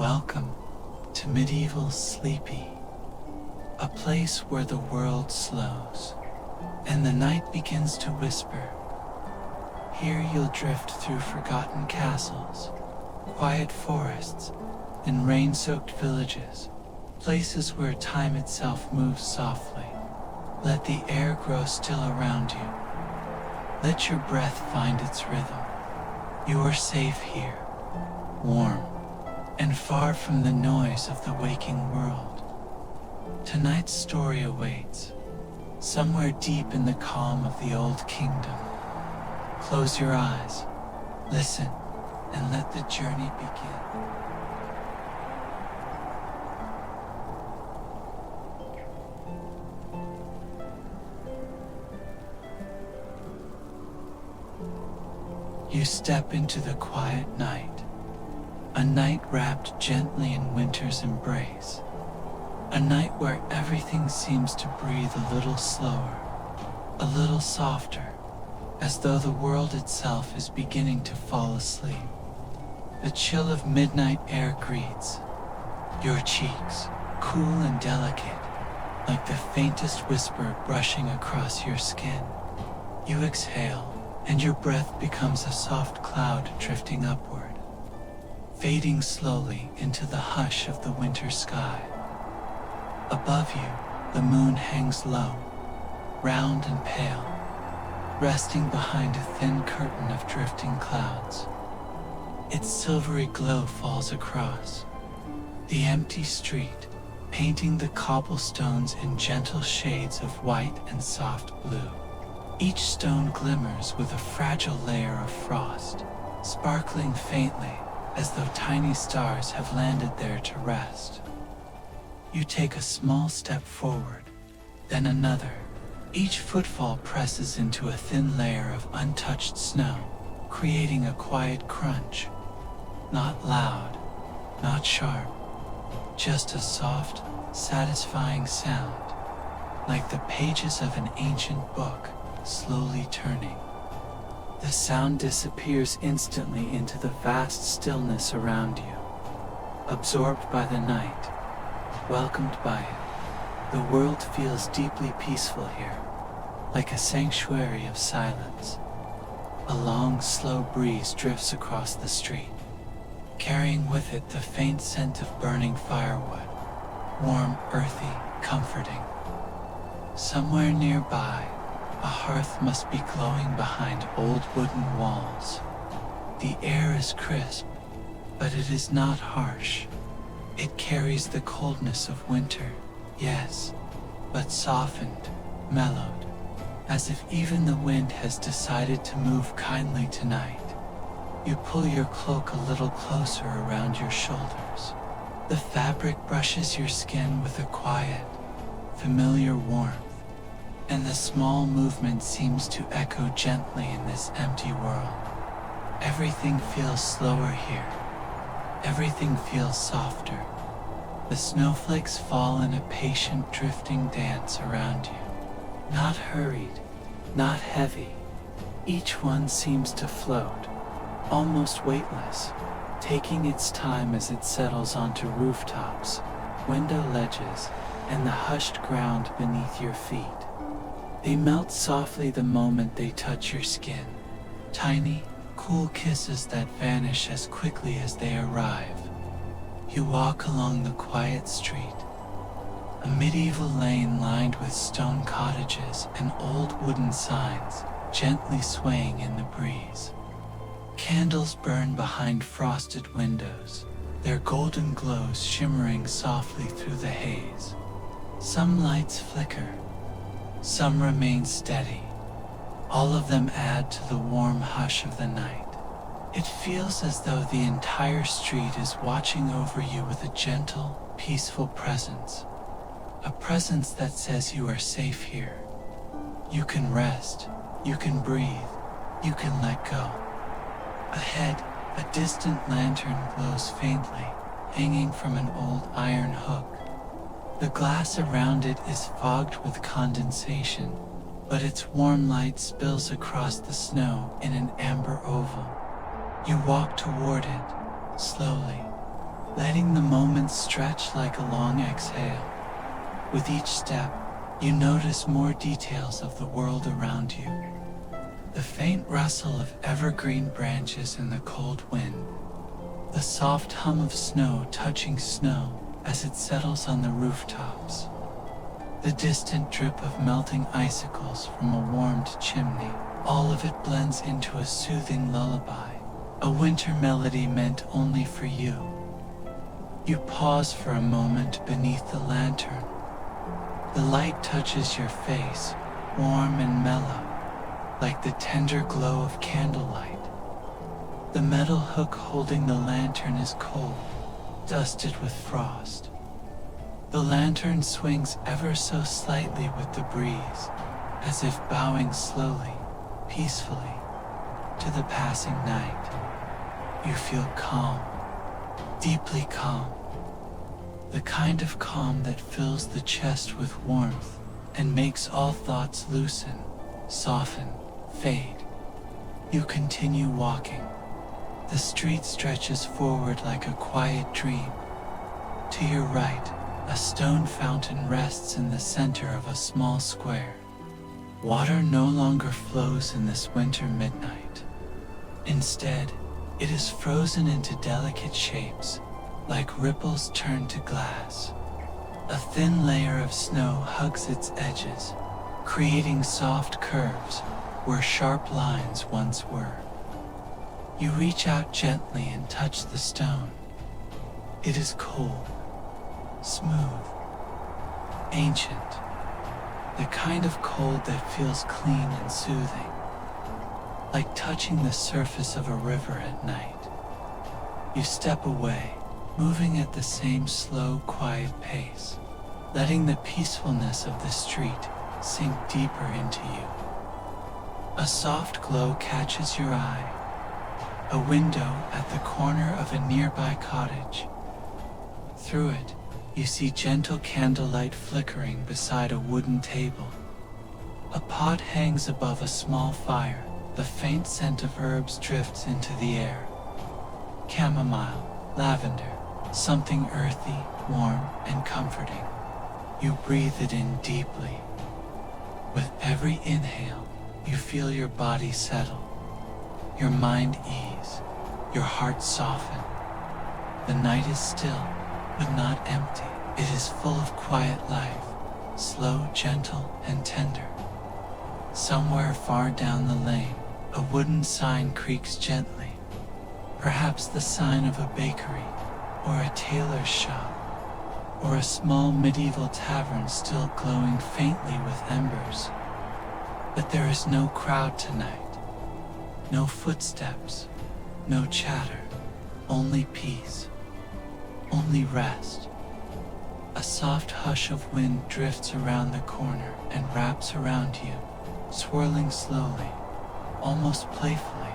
Welcome to medieval Sleepy, a place where the world slows and the night begins to whisper. Here you'll drift through forgotten castles, quiet forests, and rain-soaked villages, places where time itself moves softly. Let the air grow still around you. Let your breath find its rhythm. You are safe here, warm, and far from the noise of the waking world. Tonight's story awaits, somewhere deep in the calm of the old kingdom. Close your eyes, listen, and let the journey begin. You step into the quiet night, a night wrapped gently in winter's embrace, a night where everything seems to breathe a little slower, a little softer, as though the world itself is beginning to fall asleep. The chill of midnight air greets your cheeks, cool and delicate, like the faintest whisper brushing across your skin. You exhale, and your breath becomes a soft cloud drifting upward, fading slowly into the hush of the winter sky. Above you, the moon hangs low, round and pale, resting behind a thin curtain of drifting clouds. Its silvery glow falls across the empty street, painting the cobblestones in gentle shades of white and soft blue. Each stone glimmers with a fragile layer of frost, sparkling faintly as though tiny stars have landed there to rest. You take a small step forward, then another. Each footfall presses into a thin layer of untouched snow, creating a quiet crunch. Not loud, not sharp, just a soft, satisfying sound, like the pages of an ancient book slowly turning. The sound disappears instantly into the vast stillness around you. Absorbed by the night, welcomed by it, the world feels deeply peaceful here, like a sanctuary of silence. A long, slow breeze drifts across the street, carrying with it the faint scent of burning firewood, warm, earthy, comforting. Somewhere nearby, a hearth must be glowing behind old wooden walls. The air is crisp, but it is not harsh. It carries the coldness of winter, yes, but softened, mellowed, as if even the wind has decided to move kindly tonight. You pull your cloak a little closer around your shoulders. The fabric brushes your skin with a quiet, familiar warmth, and the small movement seems to echo gently in this empty world. Everything feels slower here. Everything feels softer. The snowflakes fall in a patient drifting dance around you. Not hurried, not heavy. Each one seems to float, almost weightless, taking its time as it settles onto rooftops, window ledges, and the hushed ground beneath your feet. They melt softly the moment they touch your skin. Tiny, cool kisses that vanish as quickly as they arrive. You walk along the quiet street, a medieval lane lined with stone cottages and old wooden signs, gently swaying in the breeze. Candles burn behind frosted windows, their golden glows shimmering softly through the haze. Some lights flicker, some remain steady. All of them add to the warm hush of the night. It feels as though the entire street is watching over you with a gentle, peaceful presence. A presence that says you are safe here. You can rest, you can breathe, you can let go. Ahead, a distant lantern glows faintly, hanging from an old iron hook. The glass around it is fogged with condensation, but its warm light spills across the snow in an amber oval. You walk toward it, slowly, letting the moments stretch like a long exhale. With each step, you notice more details of the world around you. The faint rustle of evergreen branches in the cold wind, the soft hum of snow touching snow as it settles on the rooftops, the distant drip of melting icicles from a warmed chimney. All of it blends into a soothing lullaby, a winter melody meant only for you. You pause for a moment beneath the lantern. The light touches your face, warm and mellow, like the tender glow of candlelight. The metal hook holding the lantern is cold, dusted with frost. The lantern swings ever so slightly with the breeze, as if bowing slowly, peacefully, to the passing night. You feel calm, deeply calm. The kind of calm that fills the chest with warmth and makes all thoughts loosen, soften, fade. You continue walking. The street stretches forward like a quiet dream. To your right, a stone fountain rests in the center of a small square. Water no longer flows in this winter midnight. Instead, it is frozen into delicate shapes, like ripples turned to glass. A thin layer of snow hugs its edges, creating soft curves where sharp lines once were. You reach out gently and touch the stone. It is cold, smooth, ancient, the kind of cold that feels clean and soothing, like touching the surface of a river at night. You step away, moving at the same slow, quiet pace, letting the peacefulness of the street sink deeper into you. A soft glow catches your eye, a window at the corner of a nearby cottage. Through it, you see gentle candlelight flickering beside a wooden table. A pot hangs above a small fire, the faint scent of herbs drifts into the air. Chamomile, lavender, something earthy, warm, and comforting. You breathe it in deeply. With every inhale, you feel your body settle, your mind ease, your heart soften. The night is still, but not empty. It is full of quiet life, slow, gentle, and tender. Somewhere far down the lane, a wooden sign creaks gently, perhaps the sign of a bakery, or a tailor's shop, or a small medieval tavern still glowing faintly with embers. But there is no crowd tonight, no footsteps, no chatter, only peace, only rest. A soft hush of wind drifts around the corner and wraps around you, swirling slowly, almost playfully.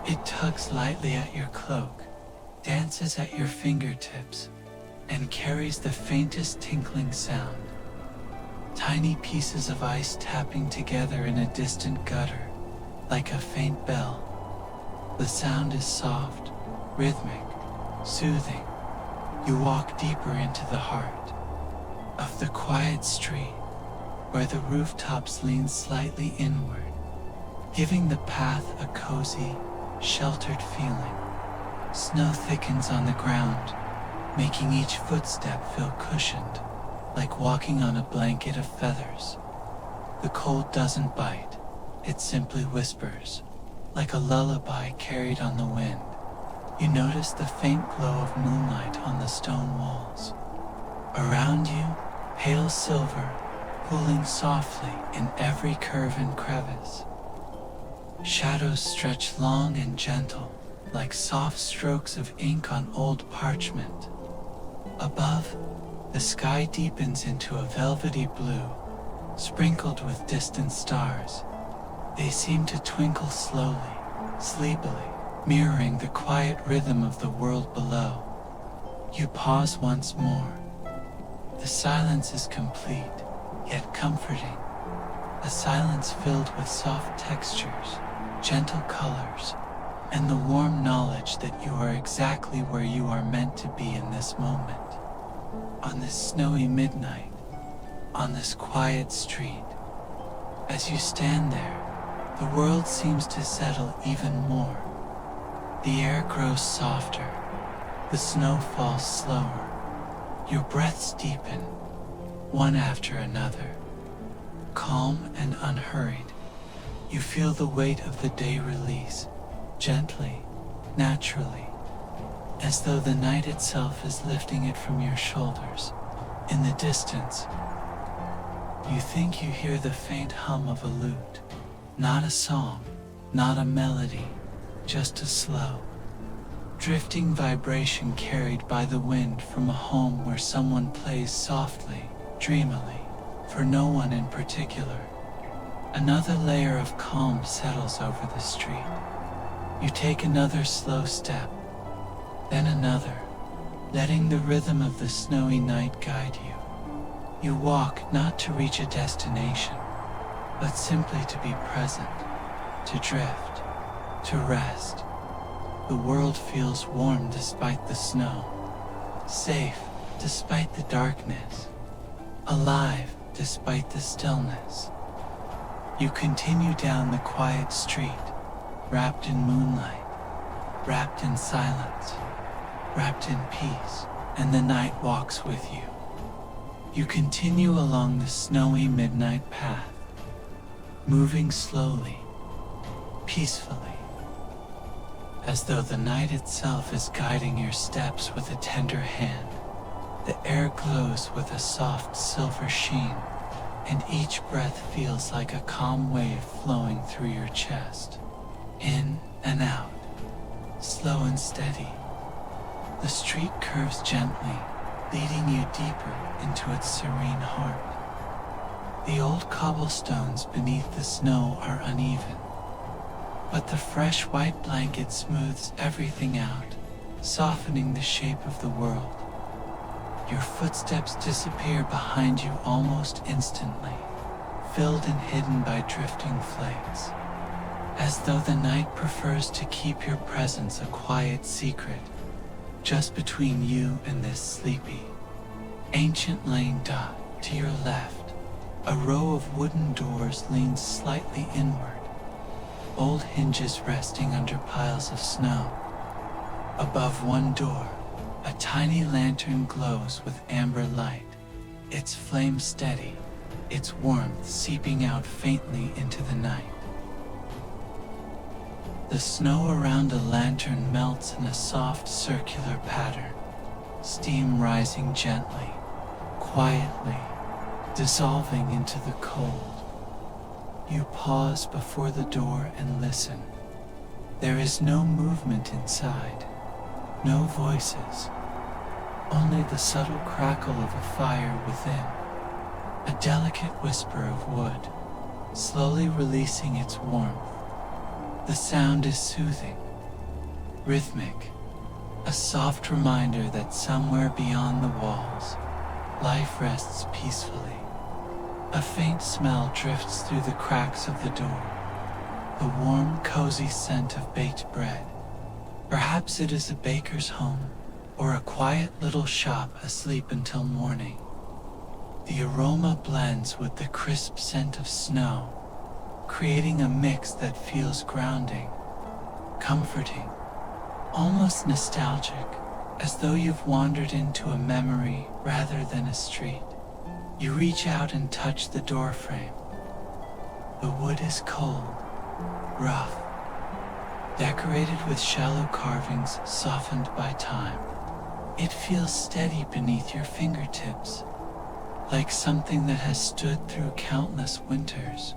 It tugs lightly at your cloak, dances at your fingertips, and carries the faintest tinkling sound. Tiny pieces of ice tapping together in a distant gutter, like a faint bell. The sound is soft, rhythmic, soothing. You walk deeper into the heart of the quiet street, where the rooftops lean slightly inward, giving the path a cozy, sheltered feeling. Snow thickens on the ground, making each footstep feel cushioned, like walking on a blanket of feathers. The cold doesn't bite, it simply whispers, like a lullaby carried on the wind. You notice the faint glow of moonlight on the stone walls. Around you, pale silver, pooling softly in every curve and crevice. Shadows stretch long and gentle, like soft strokes of ink on old parchment. Above, the sky deepens into a velvety blue, sprinkled with distant stars. They seem to twinkle slowly, sleepily, mirroring the quiet rhythm of the world below. You pause once more. The silence is complete, yet comforting. A silence filled with soft textures, gentle colors, and the warm knowledge that you are exactly where you are meant to be in this moment. On this snowy midnight, on this quiet street, as you stand there, the world seems to settle even more. The air grows softer, the snow falls slower, your breaths deepen, one after another. Calm and unhurried, you feel the weight of the day release, gently, naturally, as though the night itself is lifting it from your shoulders. In the distance, you think you hear the faint hum of a lute. Not a song, not a melody, just a slow, drifting vibration carried by the wind from a home where someone plays softly, dreamily, for no one in particular. Another layer of calm settles over the street. You take another slow step, then another, letting the rhythm of the snowy night guide you. You walk not to reach a destination, but simply to be present, to drift, to rest. The world feels warm despite the snow, safe despite the darkness, alive despite the stillness. You continue down the quiet street, wrapped in moonlight, wrapped in silence, wrapped in peace, and the night walks with you. You continue along the snowy midnight path, moving slowly, peacefully, as though the night itself is guiding your steps with a tender hand. The air glows with a soft silver sheen, and each breath feels like a calm wave flowing through your chest. In and out, slow and steady. The street curves gently, leading you deeper into its serene heart. The old cobblestones beneath the snow are uneven, but the fresh white blanket smooths everything out, softening the shape of the world. Your footsteps disappear behind you almost instantly, filled and hidden by drifting flakes, as though the night prefers to keep your presence a quiet secret, just between you and this sleepy, ancient lane. To your left, a row of wooden doors leans slightly inward, old hinges resting under piles of snow. Above one door, a tiny lantern glows with amber light, its flame steady, its warmth seeping out faintly into the night. The snow around the lantern melts in a soft circular pattern, steam rising gently, quietly, dissolving into the cold. You pause before the door and listen. There is no movement inside, no voices, only the subtle crackle of a fire within, a delicate whisper of wood, slowly releasing its warmth. The sound is soothing, rhythmic, a soft reminder that somewhere beyond the walls, life rests peacefully. A faint smell drifts through the cracks of the door, the warm, cozy scent of baked bread. Perhaps it is a baker's home, or a quiet little shop asleep until morning. The aroma blends with the crisp scent of snow, creating a mix that feels grounding, comforting, almost nostalgic, as though you've wandered into a memory rather than a street. You reach out and touch the door frame. The wood is cold, rough, decorated with shallow carvings softened by time. It feels steady beneath your fingertips, like something that has stood through countless winters,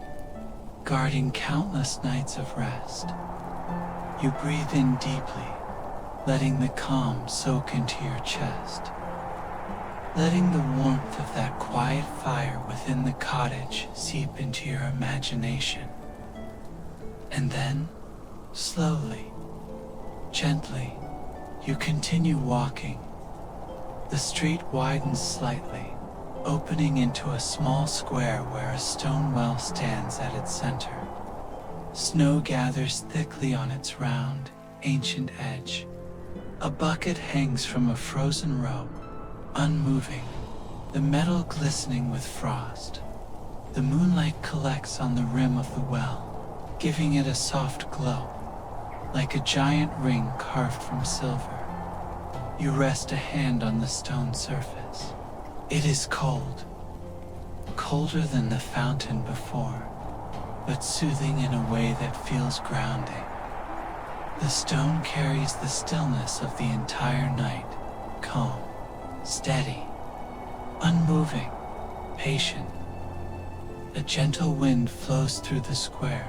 guarding countless nights of rest. You breathe in deeply, letting the calm soak into your chest, letting the warmth of that quiet fire within the cottage seep into your imagination. And then, slowly, gently, you continue walking. The street widens slightly, opening into a small square where a stone well stands at its center. Snow gathers thickly on its round, ancient edge. A bucket hangs from a frozen rope, unmoving, the metal glistening with frost. The moonlight collects on the rim of the well, giving it a soft glow, like a giant ring carved from silver. You rest a hand on the stone surface. It is cold, colder than the fountain before, but soothing in a way that feels grounding. The stone carries the stillness of the entire night, calm, steady, unmoving, patient. A gentle wind flows through the square,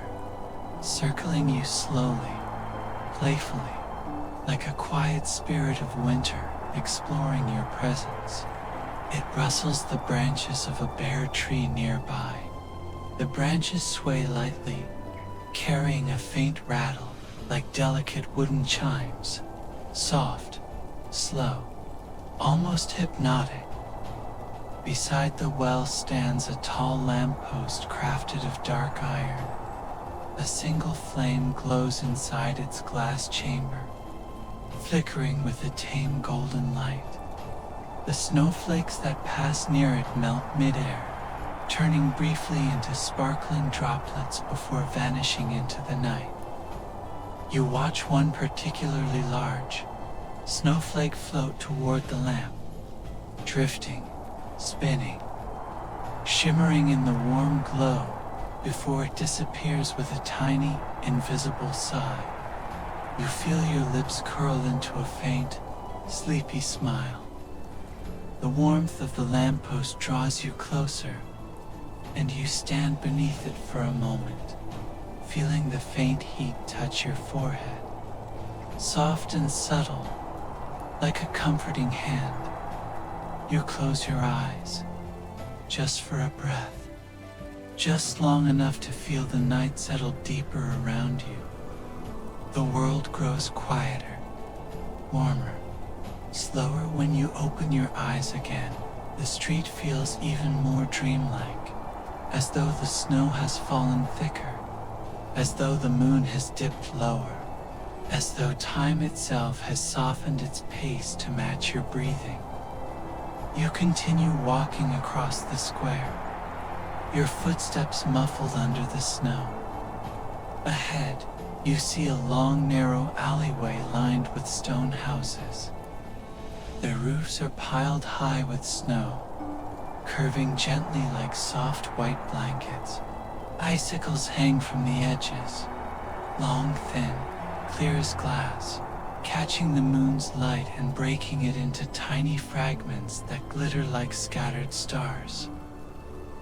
circling you slowly, playfully, like a quiet spirit of winter exploring your presence. It rustles the branches of a bare tree nearby. The branches sway lightly, carrying a faint rattle like delicate wooden chimes, soft, slow, almost hypnotic. Beside the well stands a tall lamppost crafted of dark iron. A single flame glows inside its glass chamber, flickering with a tame golden light. The snowflakes that pass near it melt midair, turning briefly into sparkling droplets before vanishing into the night. You watch one particularly large snowflake float toward the lamp, drifting, spinning, shimmering in the warm glow before it disappears with a tiny, invisible sigh. You feel your lips curl into a faint, sleepy smile. The warmth of the lamppost draws you closer, and you stand beneath it for a moment, feeling the faint heat touch your forehead. Soft and subtle, like a comforting hand. You close your eyes, just for a breath, just long enough to feel the night settle deeper around you. The world grows quieter, warmer, slower. When you open your eyes again, the street feels even more dreamlike, as though the snow has fallen thicker, as though the moon has dipped lower, as though time itself has softened its pace to match your breathing. You continue walking across the square, your footsteps muffled under the snow. Ahead, you see a long, narrow alleyway lined with stone houses. Their roofs are piled high with snow, curving gently like soft white blankets. Icicles hang from the edges, long, thin, clear as glass, catching the moon's light and breaking it into tiny fragments that glitter like scattered stars.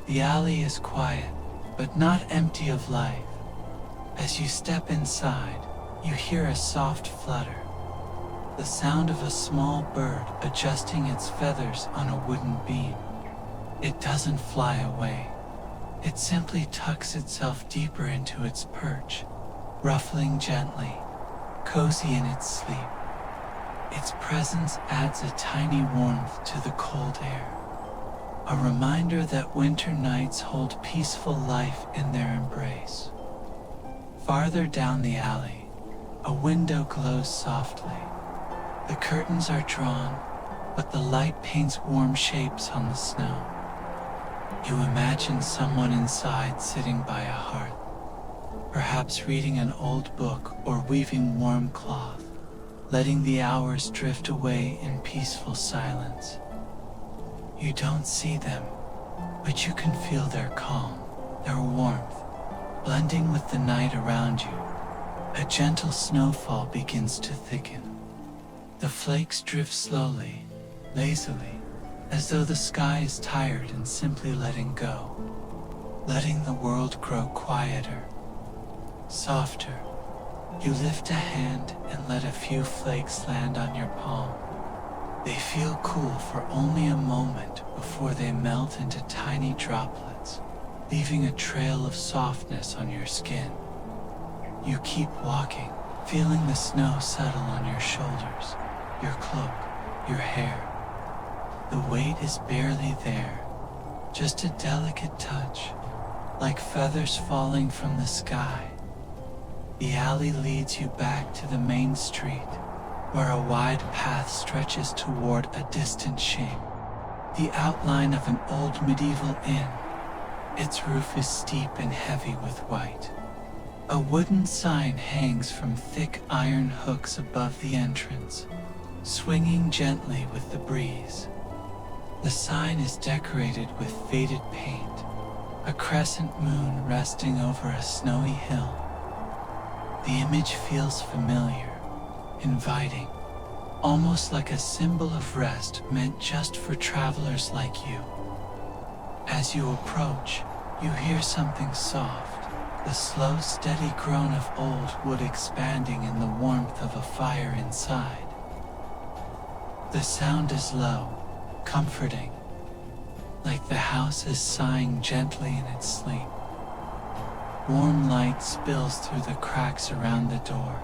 The alley is quiet, but not empty of life. As you step inside, you hear a soft flutter, the sound of a small bird adjusting its feathers on a wooden beam. It doesn't fly away. It simply tucks itself deeper into its perch, ruffling gently, cozy in its sleep. Its presence adds a tiny warmth to the cold air, a reminder that winter nights hold peaceful life in their embrace. Farther down the alley, a window glows softly. The curtains are drawn, but the light paints warm shapes on the snow. You imagine someone inside sitting by a hearth, perhaps reading an old book or weaving warm cloth, letting the hours drift away in peaceful silence. You don't see them, but you can feel their calm, their warmth, blending with the night around you. A gentle snowfall begins to thicken. The flakes drift slowly, lazily, as though the sky is tired and simply letting go, letting the world grow quieter, softer. You lift a hand and let a few flakes land on your palm. They feel cool for only a moment before they melt into tiny droplets, leaving a trail of softness on your skin. You keep walking, feeling the snow settle on your shoulders, your cloak, your hair. The weight is barely there, just a delicate touch, like feathers falling from the sky. The alley leads you back to the main street, where a wide path stretches toward a distant shape, the outline of an old medieval inn. Its roof is steep and heavy with white. A wooden sign hangs from thick iron hooks above the entrance, swinging gently with the breeze. The sign is decorated with faded paint, a crescent moon resting over a snowy hill. The image feels familiar, inviting, almost like a symbol of rest meant just for travelers like you. As you approach, you hear something soft, the slow, steady groan of old wood expanding in the warmth of a fire inside. The sound is low, comforting, like the house is sighing gently in its sleep. Warm light spills through the cracks around the door,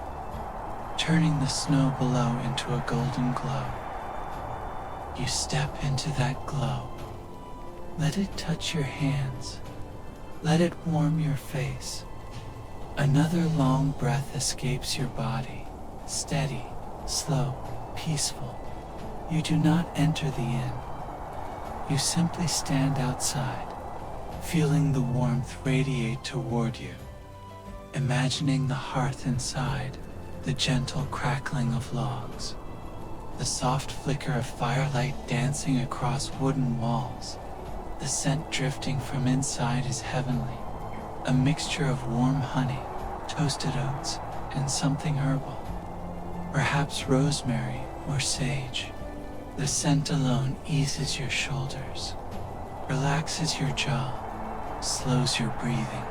turning the snow below into a golden glow. You step into that glow. Let it touch your hands. Let it warm your face. Another long breath escapes your body, steady, slow, peaceful. You do not enter the inn. You simply stand outside, feeling the warmth radiate toward you, imagining the hearth inside, the gentle crackling of logs, the soft flicker of firelight dancing across wooden walls. The scent drifting from inside is heavenly, a mixture of warm honey, toasted oats, and something herbal, perhaps rosemary or sage. The scent alone eases your shoulders, relaxes your jaw, slows your breathing.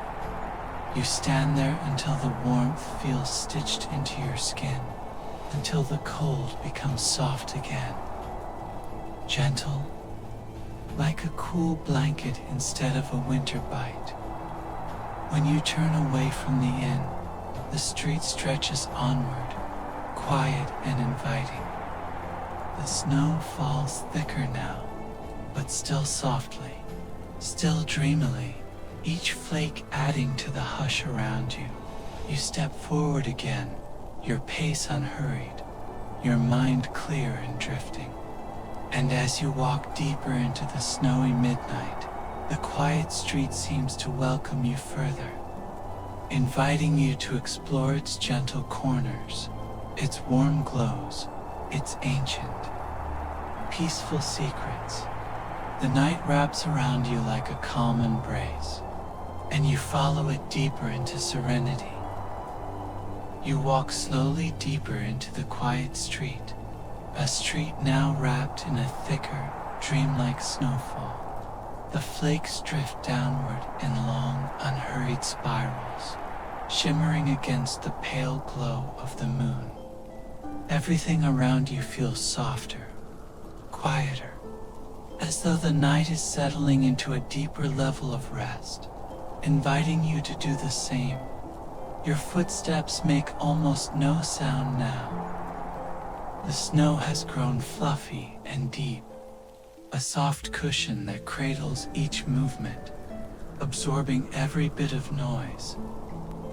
You stand there until the warmth feels stitched into your skin, until the cold becomes soft again. Gentle, like a cool blanket instead of a winter bite. When you turn away from the inn, the street stretches onward, quiet and inviting. The snow falls thicker now, but still softly, still dreamily, each flake adding to the hush around you. You step forward again, your pace unhurried, your mind clear and drifting. And as you walk deeper into the snowy midnight, the quiet street seems to welcome you further, inviting you to explore its gentle corners, its warm glows, its ancient, peaceful secrets. The night wraps around you like a calm embrace, and you follow it deeper into serenity. You walk slowly deeper into the quiet street, a street now wrapped in a thicker, dreamlike snowfall. The flakes drift downward in long, unhurried spirals, shimmering against the pale glow of the moon. Everything around you feels softer, quieter, as though the night is settling into a deeper level of rest, inviting you to do the same. Your footsteps make almost no sound now. The snow has grown fluffy and deep, a soft cushion that cradles each movement, absorbing every bit of noise.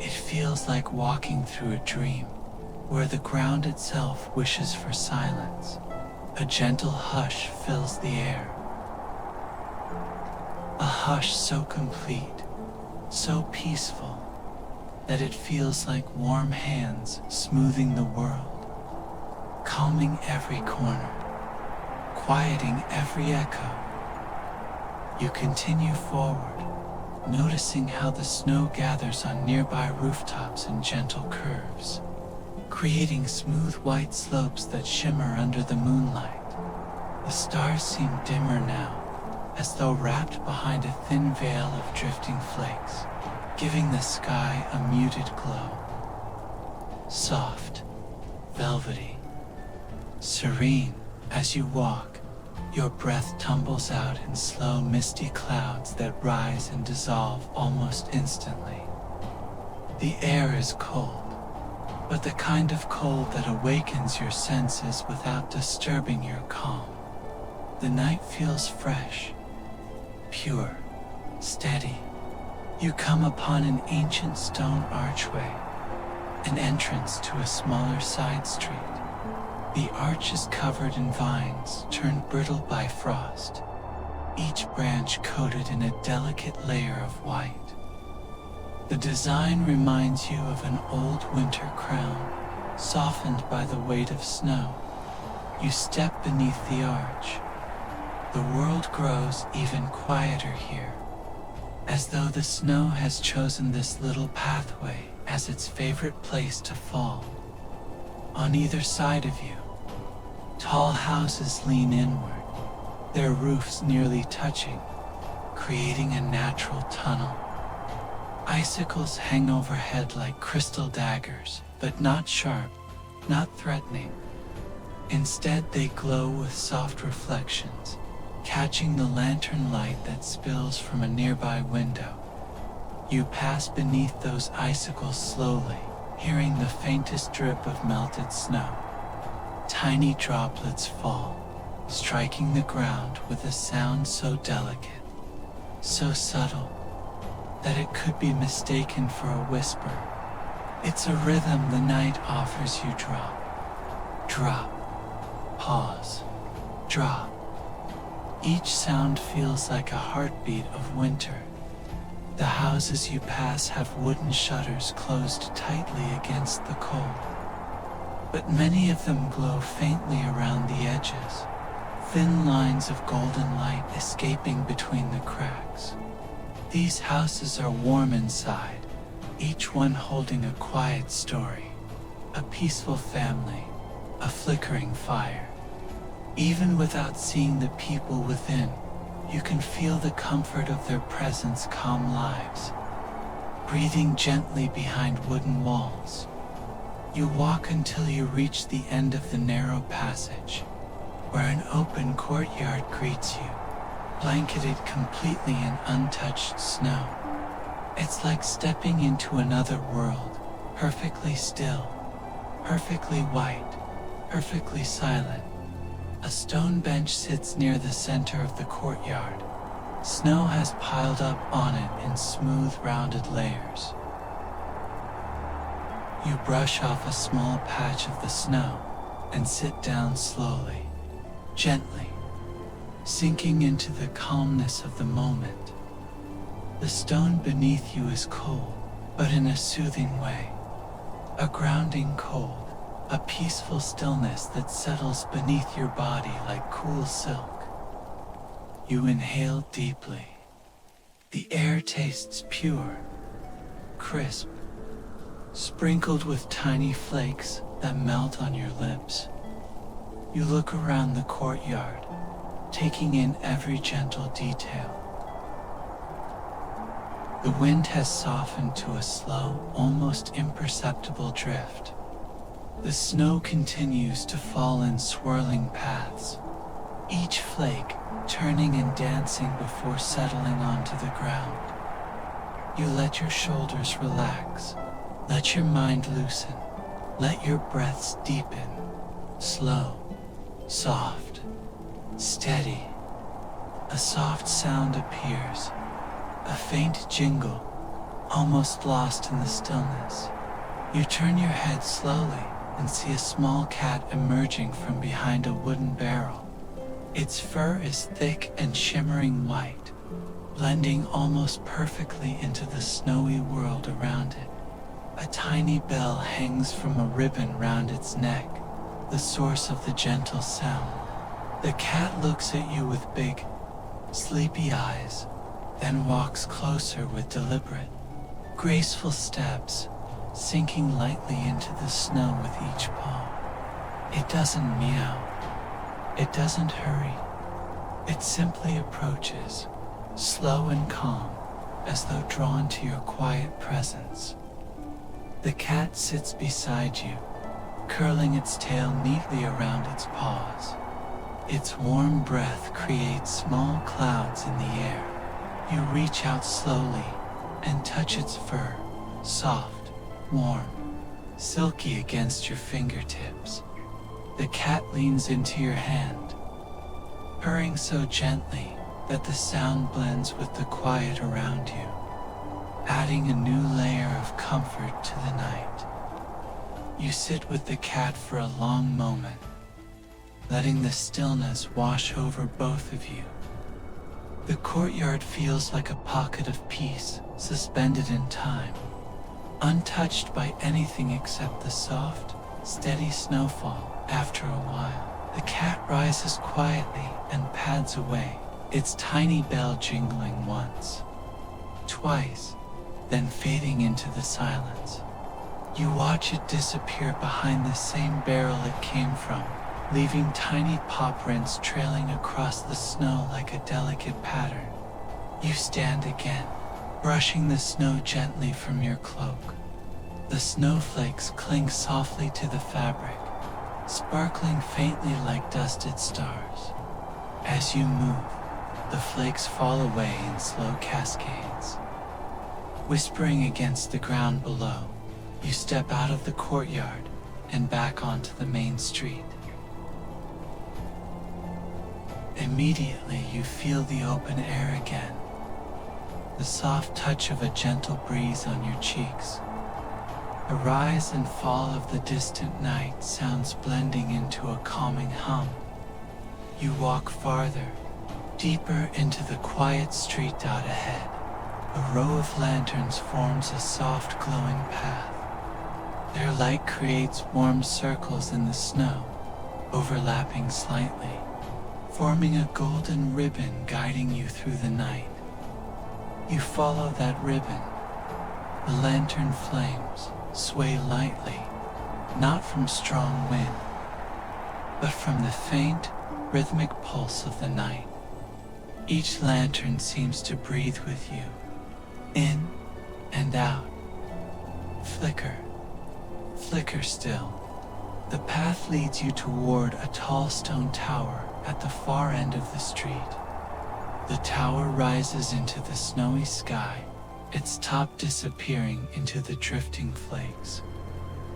It feels like walking through a dream, where the ground itself wishes for silence. A gentle hush fills the air. A hush so complete, so peaceful, that it feels like warm hands smoothing the world, calming every corner, quieting every echo. You continue forward, noticing how the snow gathers on nearby rooftops in gentle curves, creating smooth white slopes that shimmer under the moonlight. The stars seem dimmer now, as though wrapped behind a thin veil of drifting flakes, giving the sky a muted glow. Soft, velvety, serene. As you walk, your breath tumbles out in slow, misty clouds that rise and dissolve almost instantly. The air is cold, but the kind of cold that awakens your senses without disturbing your calm. The night feels fresh, pure, steady. You come upon an ancient stone archway, an entrance to a smaller side street. The arch is covered in vines turned brittle by frost, each branch coated in a delicate layer of white. The design reminds you of an old winter crown, softened by the weight of snow. You step beneath the arch. The world grows even quieter here, as though the snow has chosen this little pathway as its favorite place to fall. On either side of you, tall houses lean inward, their roofs nearly touching, creating a natural tunnel. Icicles hang overhead like crystal daggers, but not sharp, not threatening. Instead, they glow with soft reflections, catching the lantern light that spills from a nearby window. You pass beneath those icicles slowly, hearing the faintest drip of melted snow. Tiny droplets fall, striking the ground with a sound so delicate, so subtle, that it could be mistaken for a whisper. It's a rhythm the night offers you. Drop, drop, pause, drop. Each sound feels like a heartbeat of winter. The houses you pass have wooden shutters closed tightly against the cold, but many of them glow faintly around the edges, thin lines of golden light escaping between the cracks. These houses are warm inside, each one holding a quiet story, a peaceful family, a flickering fire. Even without seeing the people within, you can feel the comfort of their presence calm lives. Breathing gently behind wooden walls, you walk until you reach the end of the narrow passage, where an open courtyard greets you, blanketed completely in untouched snow. It's like stepping into another world, perfectly still, perfectly white, perfectly silent. A stone bench sits near the center of the courtyard. Snow has piled up on it in smooth, rounded layers. You brush off a small patch of the snow and sit down slowly, gently, sinking into the calmness of the moment. The stone beneath you is cold, but in a soothing way. A grounding cold, a peaceful stillness that settles beneath your body like cool silk. You inhale deeply. The air tastes pure, crisp, sprinkled with tiny flakes that melt on your lips. You look around the courtyard, taking in every gentle detail. The wind has softened to a slow, almost imperceptible drift. The snow continues to fall in swirling paths, each flake turning and dancing before settling onto the ground. You let your shoulders relax, let your mind loosen, let your breaths deepen, slow, soft, steady. A soft sound appears, a faint jingle, almost lost in the stillness. You turn your head slowly and see a small cat emerging from behind a wooden barrel. Its fur is thick and shimmering white, blending almost perfectly into the snowy world around it. A tiny bell hangs from a ribbon round its neck, the source of the gentle sound. The cat looks at you with big, sleepy eyes, then walks closer with deliberate, graceful steps, sinking lightly into the snow with each paw. It doesn't meow. It doesn't hurry. It simply approaches, slow and calm, as though drawn to your quiet presence. The cat sits beside you, curling its tail neatly around its paws. Its warm breath creates small clouds in the air. You reach out slowly and touch its fur, soft, warm, silky against your fingertips. The cat leans into your hand, purring so gently that the sound blends with the quiet around you, adding a new layer of comfort to the night. You sit with the cat for a long moment, letting the stillness wash over both of you. The courtyard feels like a pocket of peace suspended in time, untouched by anything except the soft, steady snowfall. After a while, the cat rises quietly and pads away, its tiny bell jingling once, twice, then fading into the silence. You watch it disappear behind the same barrel it came from, leaving tiny paw prints trailing across the snow like a delicate pattern. You stand again, brushing the snow gently from your cloak. The snowflakes cling softly to the fabric, sparkling faintly like dusted stars. As you move, the flakes fall away in slow cascades. Whispering against the ground below, you step out of the courtyard and back onto the main street. Immediately you feel the open air again, the soft touch of a gentle breeze on your cheeks. The rise and fall of the distant night sounds blending into a calming hum. You walk farther, deeper into the quiet street out ahead. A row of lanterns forms a soft glowing path. Their light creates warm circles in the snow, overlapping slightly, forming a golden ribbon guiding you through the night. You follow that ribbon. The lantern flames sway lightly, not from strong wind, but from the faint, rhythmic pulse of the night. Each lantern seems to breathe with you, in and out. Flicker, flicker still. The path leads you toward a tall stone tower at the far end of the street. The tower rises into the snowy sky, its top disappearing into the drifting flakes.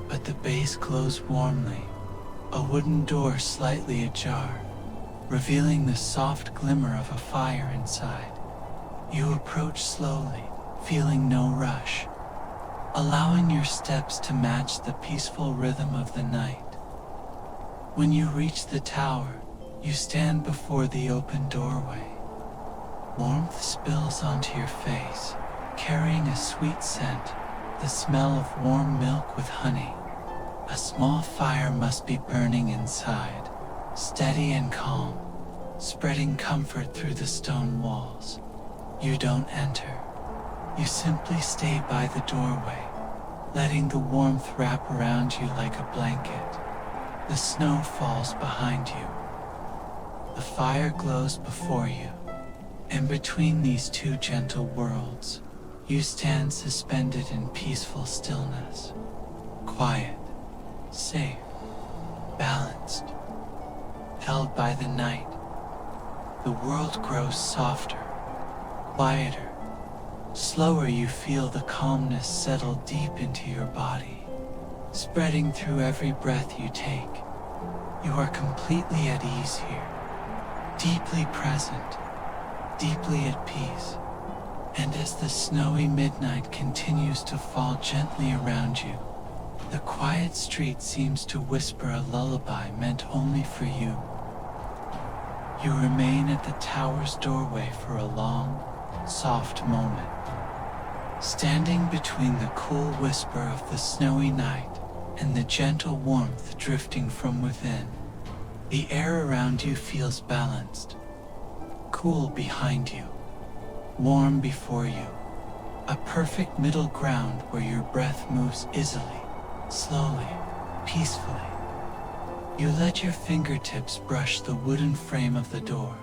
But the base glows warmly, a wooden door slightly ajar, revealing the soft glimmer of a fire inside. You approach slowly, feeling no rush, allowing your steps to match the peaceful rhythm of the night. When you reach the tower, you stand before the open doorway. Warmth spills onto your face, carrying a sweet scent, the smell of warm milk with honey. A small fire must be burning inside, steady and calm, spreading comfort through the stone walls. You don't enter. You simply stay by the doorway, letting the warmth wrap around you like a blanket. The snow falls behind you. The fire glows before you, and between these two gentle worlds, you stand suspended in peaceful stillness, quiet, safe, balanced, held by the night. The world grows softer, quieter. Slower you feel the calmness settle deep into your body, spreading through every breath you take. You are completely at ease here, deeply present, deeply at peace. And as the snowy midnight continues to fall gently around you, the quiet street seems to whisper a lullaby meant only for you. You remain at the tower's doorway for a long, soft moment, standing between the cool whisper of the snowy night and the gentle warmth drifting from within. The air around you feels balanced, cool behind you, warm before you, a perfect middle ground where your breath moves easily, slowly, peacefully. You let your fingertips brush the wooden frame of the door.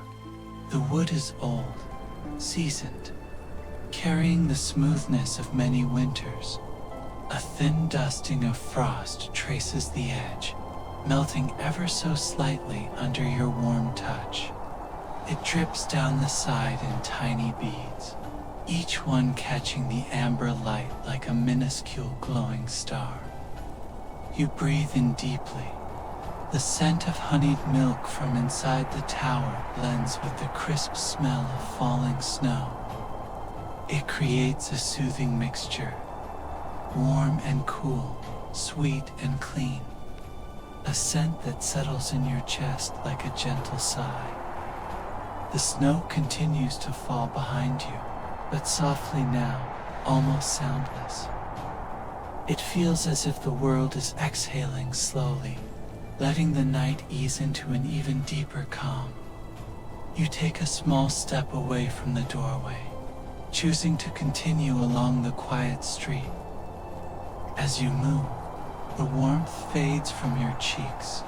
The wood is old, seasoned, carrying the smoothness of many winters. A thin dusting of frost traces the edge, melting ever so slightly under your warm touch. It drips down the side in tiny beads, each one catching the amber light like a minuscule glowing star. You breathe in deeply. The scent of honeyed milk from inside the tower blends with the crisp smell of falling snow. It creates a soothing mixture, warm and cool, sweet and clean, a scent that settles in your chest like a gentle sigh. The snow continues to fall behind you, but softly now, almost soundless. It feels as if the world is exhaling slowly, letting the night ease into an even deeper calm. You take a small step away from the doorway, choosing to continue along the quiet street. As you move, the warmth fades from your cheeks,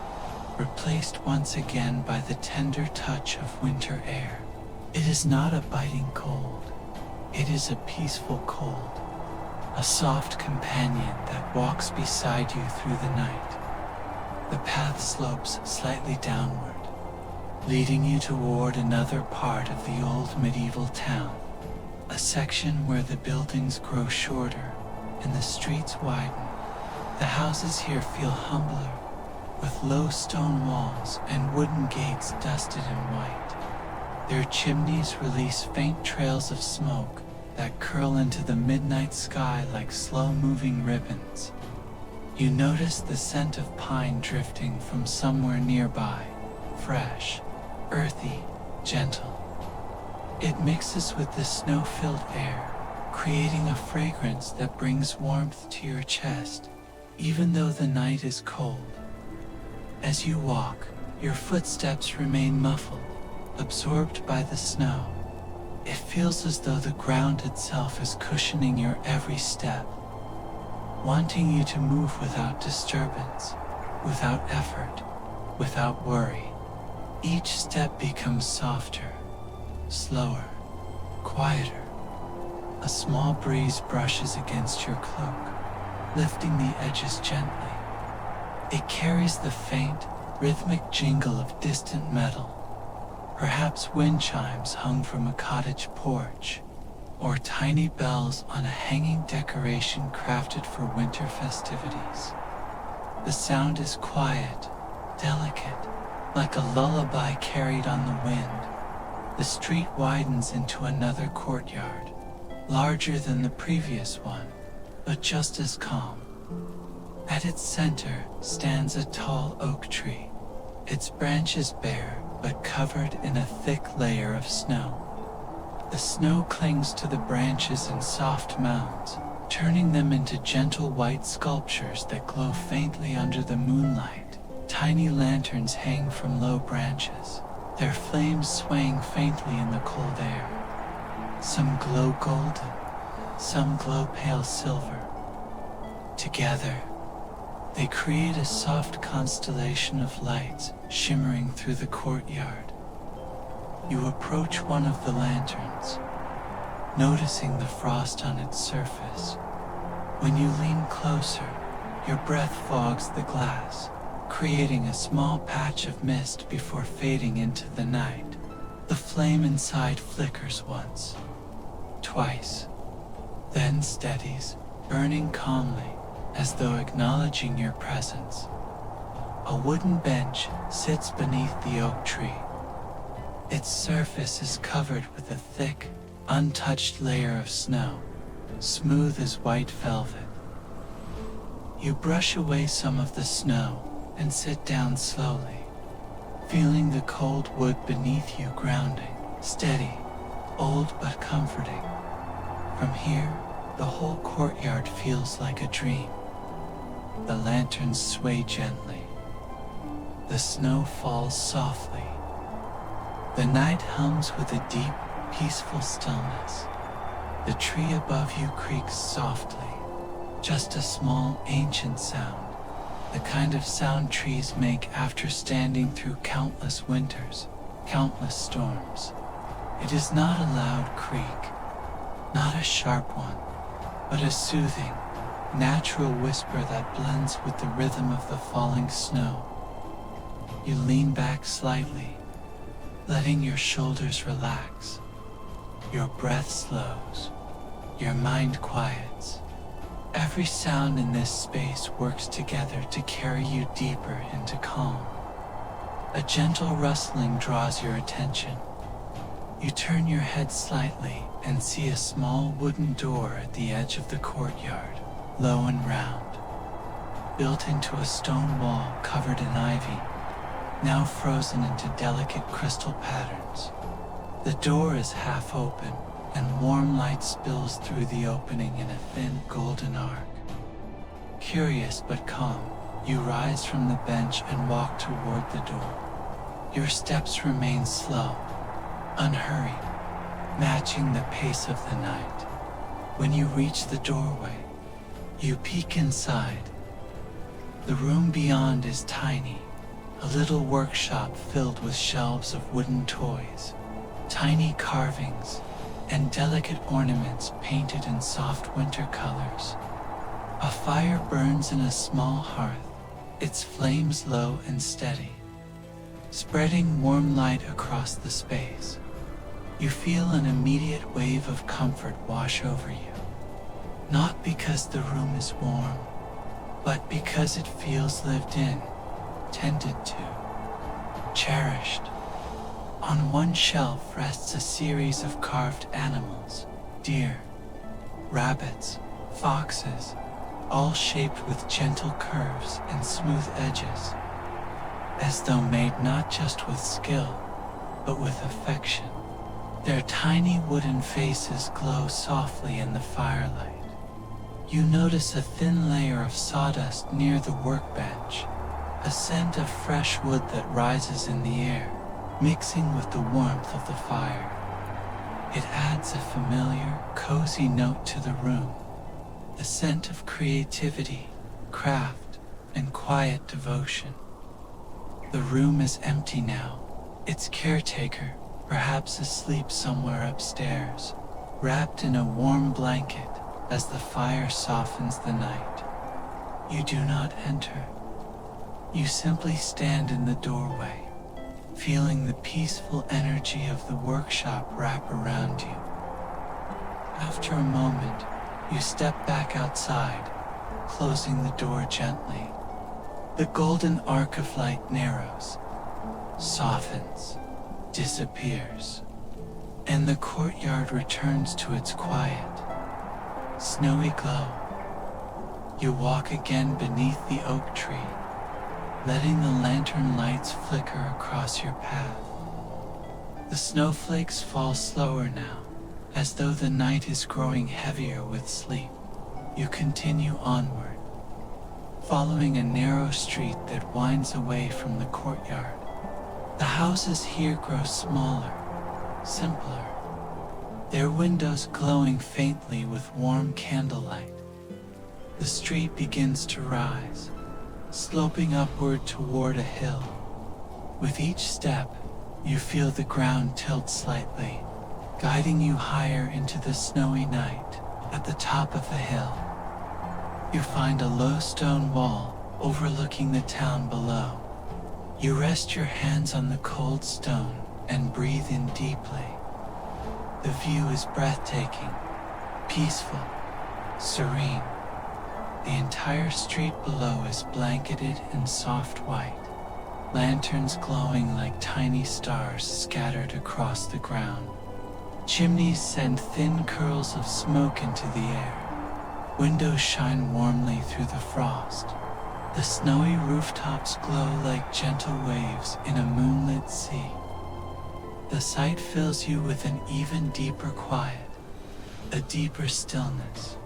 replaced once again by the tender touch of winter air. It is not a biting cold, it is a peaceful cold, a soft companion that walks beside you through the night. The path slopes slightly downward, leading you toward another part of the old medieval town, a section where the buildings grow shorter and the streets widen. The houses here feel humbler, with low stone walls and wooden gates dusted in white. Their chimneys release faint trails of smoke that curl into the midnight sky like slow-moving ribbons. You notice the scent of pine drifting from somewhere nearby, fresh, earthy, gentle. It mixes with the snow-filled air, creating a fragrance that brings warmth to your chest, even though the night is cold. As you walk, your footsteps remain muffled, absorbed by the snow. It feels as though the ground itself is cushioning your every step, wanting you to move without disturbance, without effort, without worry. Each step becomes softer, slower, quieter. A small breeze brushes against your cloak, lifting the edges gently. It carries the faint, rhythmic jingle of distant metal, perhaps wind chimes hung from a cottage porch, or tiny bells on a hanging decoration crafted for winter festivities. The sound is quiet, delicate, like a lullaby carried on the wind. The street widens into another courtyard, larger than the previous one, but just as calm. At its center stands a tall oak tree, its branches bare but covered in a thick layer of snow. The snow clings to the branches in soft mounds, turning them into gentle white sculptures that glow faintly under the moonlight. Tiny lanterns hang from low branches, their flames swaying faintly in the cold air. Some glow golden, some glow pale silver. Together, they create a soft constellation of lights shimmering through the courtyard. You approach one of the lanterns, noticing the frost on its surface. When you lean closer, your breath fogs the glass, creating a small patch of mist before fading into the night. The flame inside flickers once, twice, then steadies, burning calmly, as though acknowledging your presence. A wooden bench sits beneath the oak tree. Its surface is covered with a thick, untouched layer of snow, smooth as white velvet. You brush away some of the snow and sit down slowly, feeling the cold wood beneath you grounding, steady, old but comforting. From here, the whole courtyard feels like a dream. The lanterns sway gently. The snow falls softly. The night hums with a deep, peaceful stillness. The tree above you creaks softly, just a small, ancient sound, the kind of sound trees make after standing through countless winters, countless storms. It is not a loud creak, not a sharp one, but a soothing, natural whisper that blends with the rhythm of the falling snow. You lean back slightly, letting your shoulders relax. Your breath slows, your mind quiets. Every sound in this space works together to carry you deeper into calm. A gentle rustling draws your attention. You turn your head slightly and see a small wooden door at the edge of the courtyard, low and round. built into a stone wall covered in ivy, now frozen into delicate crystal patterns. The door is half open, and warm light spills through the opening in a thin golden arc. Curious but calm, you rise from the bench and walk toward the door. Your steps remain slow, unhurried, matching the pace of the night. When you reach the doorway, you peek inside. The room beyond is tiny, a little workshop filled with shelves of wooden toys, tiny carvings, and delicate ornaments painted in soft winter colors. A fire burns in a small hearth, its flames low and steady, spreading warm light across the space. You feel an immediate wave of comfort wash over you, not because the room is warm, but because it feels lived in, tended to, cherished. On one shelf rests a series of carved animals, deer, rabbits, foxes, all shaped with gentle curves and smooth edges, as though made not just with skill, but with affection. Their tiny wooden faces glow softly in the firelight. You notice a thin layer of sawdust near the workbench, a scent of fresh wood that rises in the air, mixing with the warmth of the fire. It adds a familiar, cozy note to the room, a scent of creativity, craft, and quiet devotion. The room is empty now, its caretaker, perhaps asleep somewhere upstairs, wrapped in a warm blanket as the fire softens the night. You do not enter. You simply stand in the doorway, feeling the peaceful energy of the workshop wrap around you. After a moment, you step back outside, closing the door gently. The golden arc of light narrows, softens, disappears, and the courtyard returns to its quiet, snowy glow. You walk again beneath the oak tree, letting the lantern lights flicker across your path. The snowflakes fall slower now, as though the night is growing heavier with sleep. You continue onward, following a narrow street that winds away from the courtyard. The houses here grow smaller, simpler, their windows glowing faintly with warm candlelight. The street begins to rise, sloping upward toward a hill. With each step, you feel the ground tilt slightly, guiding you higher into the snowy night. At the top of the hill, you find a low stone wall overlooking the town below. You rest your hands on the cold stone and breathe in deeply. The view is breathtaking, peaceful, serene. The entire street below is blanketed in soft white, lanterns glowing like tiny stars scattered across the ground. Chimneys send thin curls of smoke into the air. Windows shine warmly through the frost. The snowy rooftops glow like gentle waves in a moonlit sea. The sight fills you with an even deeper quiet, a deeper stillness,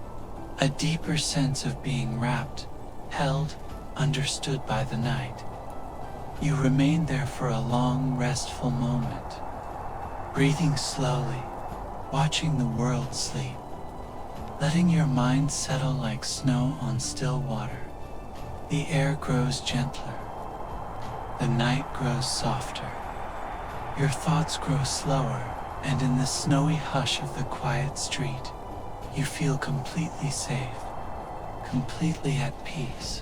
a deeper sense of being wrapped, held, understood by the night. You remain there for a long, restful moment, breathing slowly, watching the world sleep, letting your mind settle like snow on still water. The air grows gentler. The night grows softer. Your thoughts grow slower, and in the snowy hush of the quiet street, you feel completely safe, completely at peace,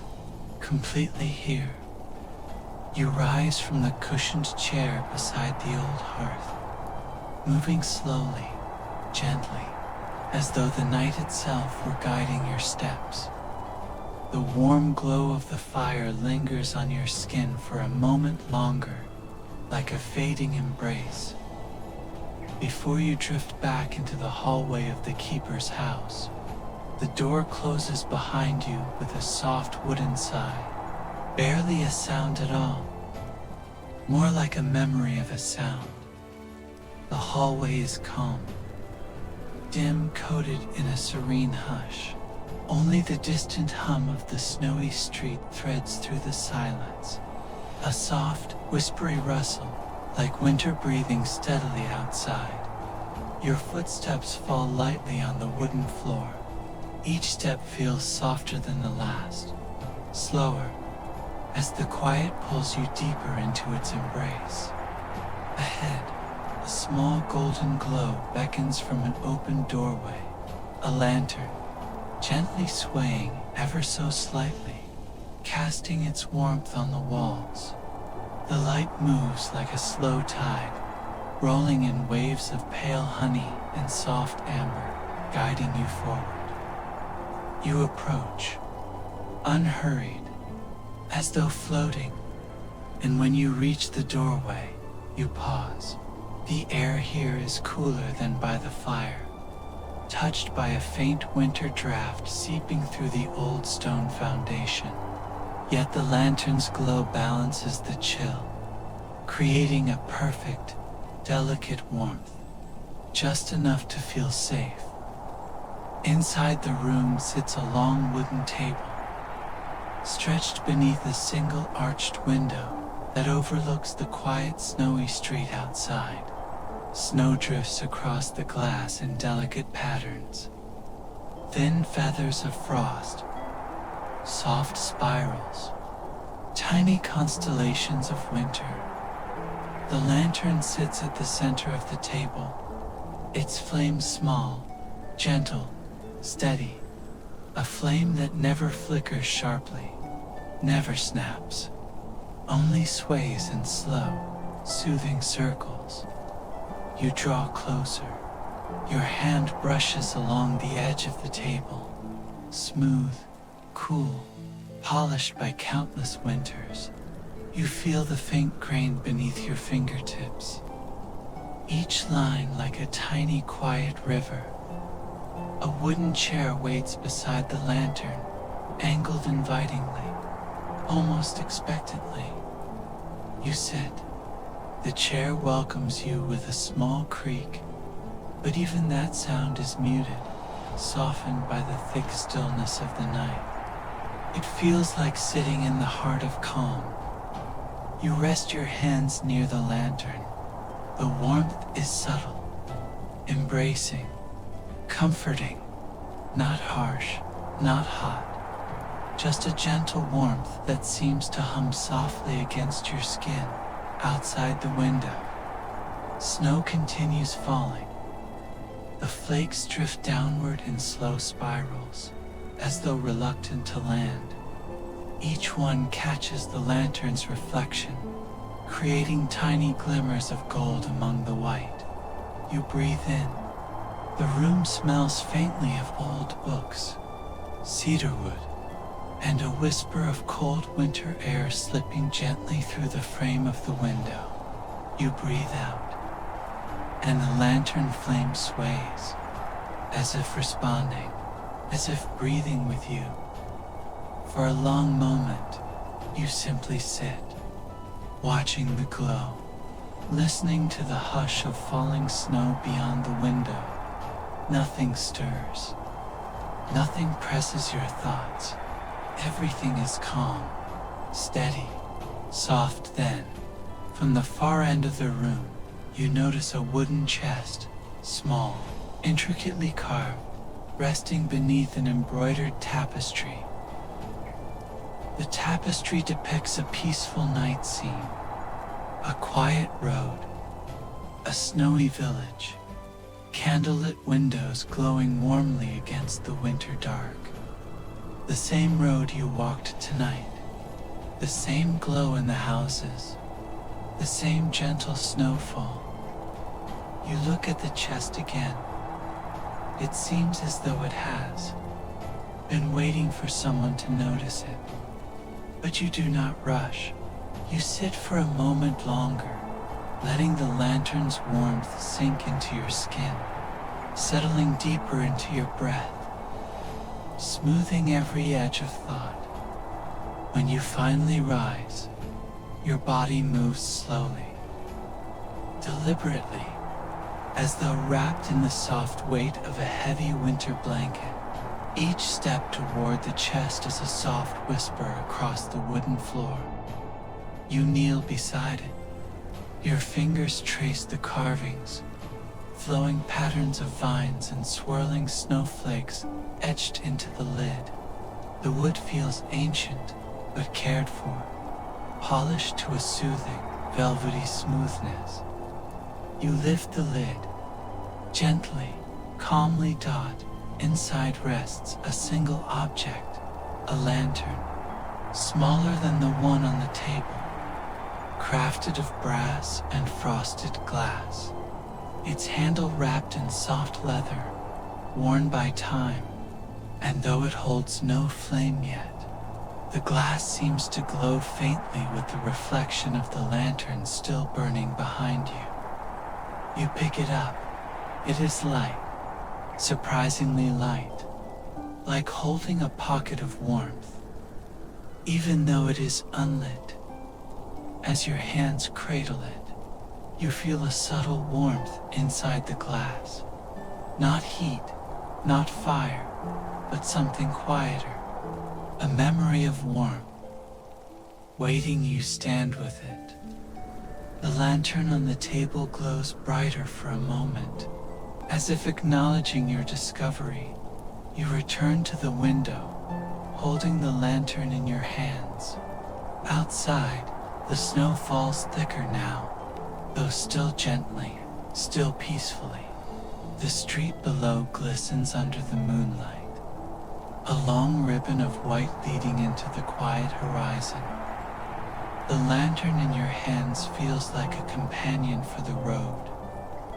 completely here. You rise from the cushioned chair beside the old hearth, moving slowly, gently, as though the night itself were guiding your steps. The warm glow of the fire lingers on your skin for a moment longer, like a fading embrace, before you drift back into the hallway of the keeper's house. The door closes behind you with a soft wooden sigh. Barely a sound at all. More like a memory of a sound. The hallway is calm, dim, coated in a serene hush. Only the distant hum of the snowy street threads through the silence. A soft, whispery rustle, like winter breathing steadily outside. Your footsteps fall lightly on the wooden floor. Each step feels softer than the last, slower, as the quiet pulls you deeper into its embrace. Ahead, a small golden glow beckons from an open doorway. A lantern, gently swaying ever so slightly, casting its warmth on the walls. The light moves like a slow tide, rolling in waves of pale honey and soft amber, guiding you forward. You approach, unhurried, as though floating, and when you reach the doorway, you pause. The air here is cooler than by the fire, touched by a faint winter draft seeping through the old stone foundation. Yet the lantern's glow balances the chill, creating a perfect, delicate warmth, just enough to feel safe. Inside the room sits a long wooden table, stretched beneath a single arched window that overlooks the quiet snowy street outside. Snow drifts across the glass in delicate patterns. Thin feathers of frost, soft spirals, tiny constellations of winter. The lantern sits at the center of the table, its flame small, gentle, steady, a flame that never flickers sharply, never snaps, only sways in slow, soothing circles. You draw closer. Your hand brushes along the edge of the table, smooth, cool, polished by countless winters. You feel the faint grain beneath your fingertips, each line like a tiny quiet river. A wooden chair waits beside the lantern, angled invitingly, almost expectantly. You sit. The chair welcomes you with a small creak, but even that sound is muted, softened by the thick stillness of the night. It feels like sitting in the heart of calm. You rest your hands near the lantern. The warmth is subtle, embracing, comforting, not harsh, not hot, just a gentle warmth that seems to hum softly against your skin. Outside the window, snow continues falling. The flakes drift downward in slow spirals, as though reluctant to land. Each one catches the lantern's reflection, creating tiny glimmers of gold among the white. You breathe in. The room smells faintly of old books, cedarwood, and a whisper of cold winter air slipping gently through the frame of the window. You breathe out, and the lantern flame sways, as if responding, as if breathing with you. For a long moment, you simply sit, watching the glow, listening to the hush of falling snow beyond the window. Nothing stirs. Nothing presses your thoughts. Everything is calm, steady, soft. Then, from the far end of the room, you notice a wooden chest, small, intricately carved, resting beneath an embroidered tapestry. The tapestry depicts a peaceful night scene, a quiet road, a snowy village, candlelit windows glowing warmly against the winter dark. The same road you walked tonight, the same glow in the houses, the same gentle snowfall. You look at the chest again. It seems as though it has been waiting for someone to notice it. But you do not rush. You sit for a moment longer, letting the lantern's warmth sink into your skin, settling deeper into your breath. smoothing every edge of thought. When you finally rise, your body moves slowly, deliberately, as though wrapped in the soft weight of a heavy winter blanket. Each step toward the chest is a soft whisper across the wooden floor. You kneel beside it. Your fingers trace the carvings, flowing patterns of vines and swirling snowflakes etched into the lid. The wood feels ancient, but cared for, polished to a soothing, velvety smoothness. You lift the lid, gently, calmly dot. Inside rests a single object, a lantern, smaller than the one on the table, crafted of brass and frosted glass. Its handle wrapped in soft leather, worn by time, and though it holds no flame yet, the glass seems to glow faintly with the reflection of the lantern still burning behind you. You pick it up. It is light. Surprisingly light, like holding a pocket of warmth, even though it is unlit. As your hands cradle it, you feel a subtle warmth inside the glass. Not heat, not fire, but something quieter, a memory of warmth. Waiting, you stand with it. The lantern on the table glows brighter for a moment. As if acknowledging your discovery, you return to the window, holding the lantern in your hands. Outside, the snow falls thicker now, though still gently, still peacefully. The street below glistens under the moonlight, a long ribbon of white leading into the quiet horizon. The lantern in your hands feels like a companion for the road.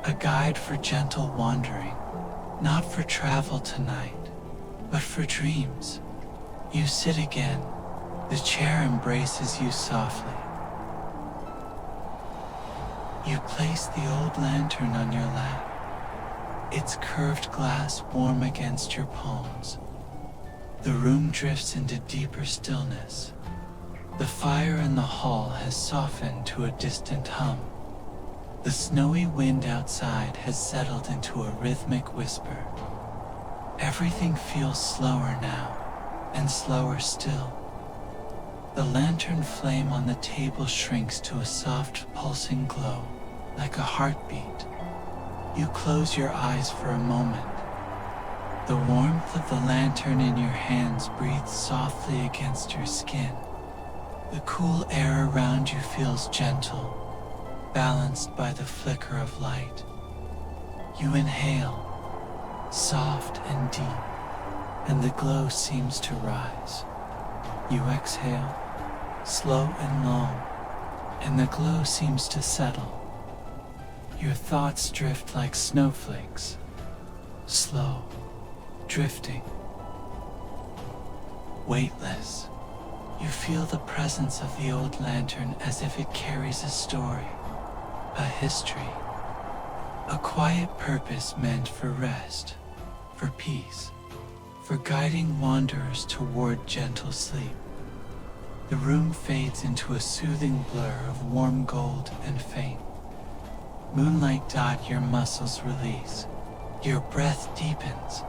A guide for gentle wandering, not for travel tonight, but for dreams. You sit again. The chair embraces you softly. You place the old lantern on your lap, its curved glass warm against your palms. The room drifts into deeper stillness. The fire in the hall has softened to a distant hum. The snowy wind outside has settled into a rhythmic whisper. Everything feels slower now, and slower still. The lantern flame on the table shrinks to a soft, pulsing glow, like a heartbeat. You close your eyes for a moment. The warmth of the lantern in your hands breathes softly against your skin. The cool air around you feels gentle, balanced by the flicker of light. You inhale, soft and deep, and the glow seems to rise. You exhale, slow and long, and the glow seems to settle. Your thoughts drift like snowflakes, slow, drifting, weightless. You feel the presence of the old lantern as if it carries a story, a history, a quiet purpose meant for rest, for peace, for guiding wanderers toward gentle sleep. The room fades into a soothing blur of warm gold and faint. Moonlight dot your muscles release. Your breath deepens.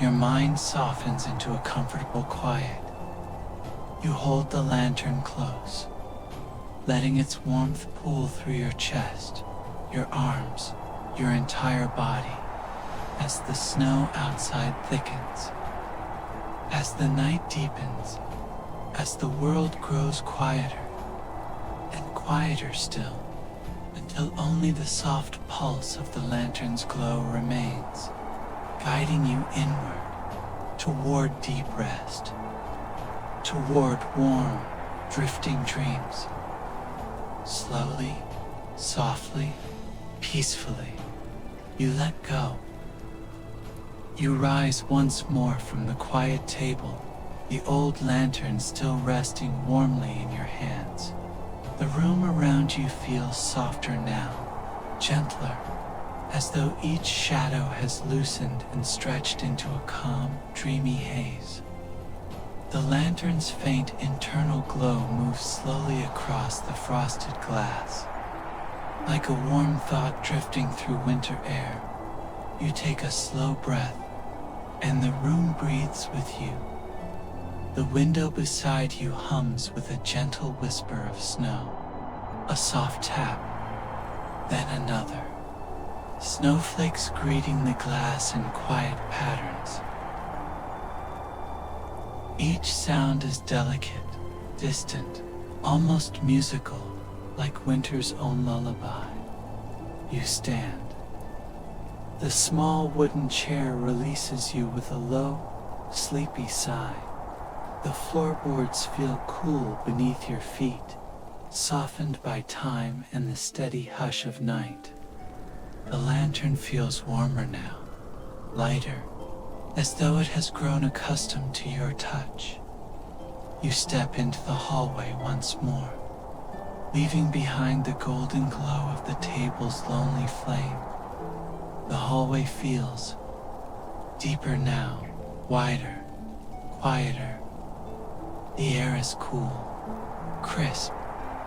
Your mind softens into a comfortable quiet. You hold the lantern close, letting its warmth pool through your chest, your arms, your entire body, as the snow outside thickens, as the night deepens, as the world grows quieter and quieter still, until only the soft pulse of the lantern's glow remains, guiding you inward, toward deep rest, toward warm, drifting dreams. Slowly, softly, peacefully, you let go. You rise once more from the quiet table, the old lantern still resting warmly in your hands. The room around you feels softer now, gentler, as though each shadow has loosened and stretched into a calm, dreamy haze. The lantern's faint internal glow moves slowly across the frosted glass. Like a warm thought drifting through winter air, you take a slow breath, and the room breathes with you. The window beside you hums with a gentle whisper of snow. A soft tap, then another. Snowflakes greeting the glass in quiet patterns. Each sound is delicate, distant, almost musical, like winter's own lullaby. You stand. The small wooden chair releases you with a low, sleepy sigh. The floorboards feel cool beneath your feet, softened by time and the steady hush of night. The lantern feels warmer now, lighter, as though it has grown accustomed to your touch. You step into the hallway once more, leaving behind the golden glow of the table's lonely flame. The hallway feels deeper now, wider, quieter. The air is cool, crisp,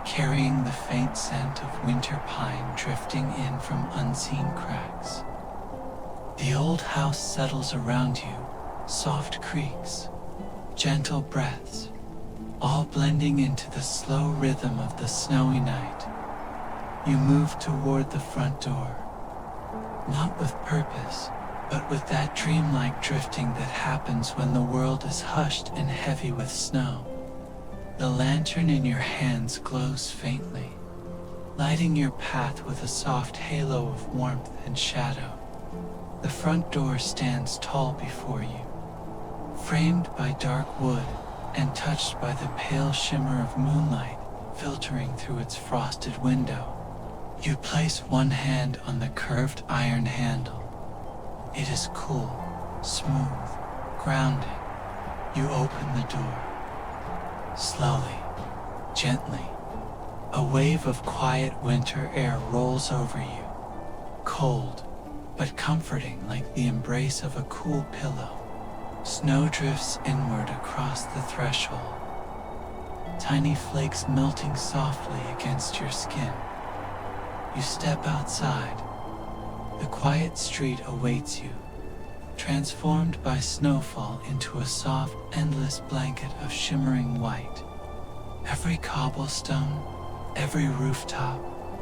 carrying the faint scent of winter pine drifting in from unseen cracks. The old house settles around you, soft creaks, gentle breaths, all blending into the slow rhythm of the snowy night. You move toward the front door, not with purpose, but with that dreamlike drifting that happens when the world is hushed and heavy with snow. The lantern in your hands glows faintly, lighting your path with a soft halo of warmth and shadow. The front door stands tall before you, framed by dark wood and touched by the pale shimmer of moonlight filtering through its frosted window. You place one hand on the curved iron handle. It is cool, smooth, grounding. You open the door. Slowly, gently, a wave of quiet winter air rolls over you, cold, but comforting like the embrace of a cool pillow. Snow drifts inward across the threshold, tiny flakes melting softly against your skin. You step outside. The quiet street awaits you, transformed by snowfall into a soft, endless blanket of shimmering white. Every cobblestone, every rooftop,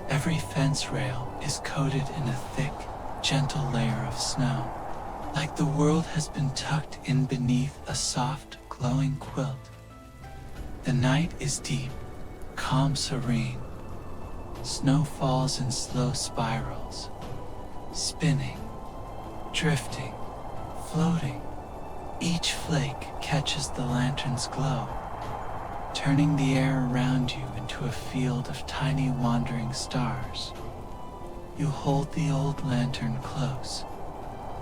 every fence rail is coated in a thick, gentle layer of snow, like the world has been tucked in beneath a soft, glowing quilt. The night is deep, calm, serene. Snow falls in slow spirals, spinning, drifting, floating. Each flake catches the lantern's glow, turning the air around you into a field of tiny wandering stars. You hold the old lantern close,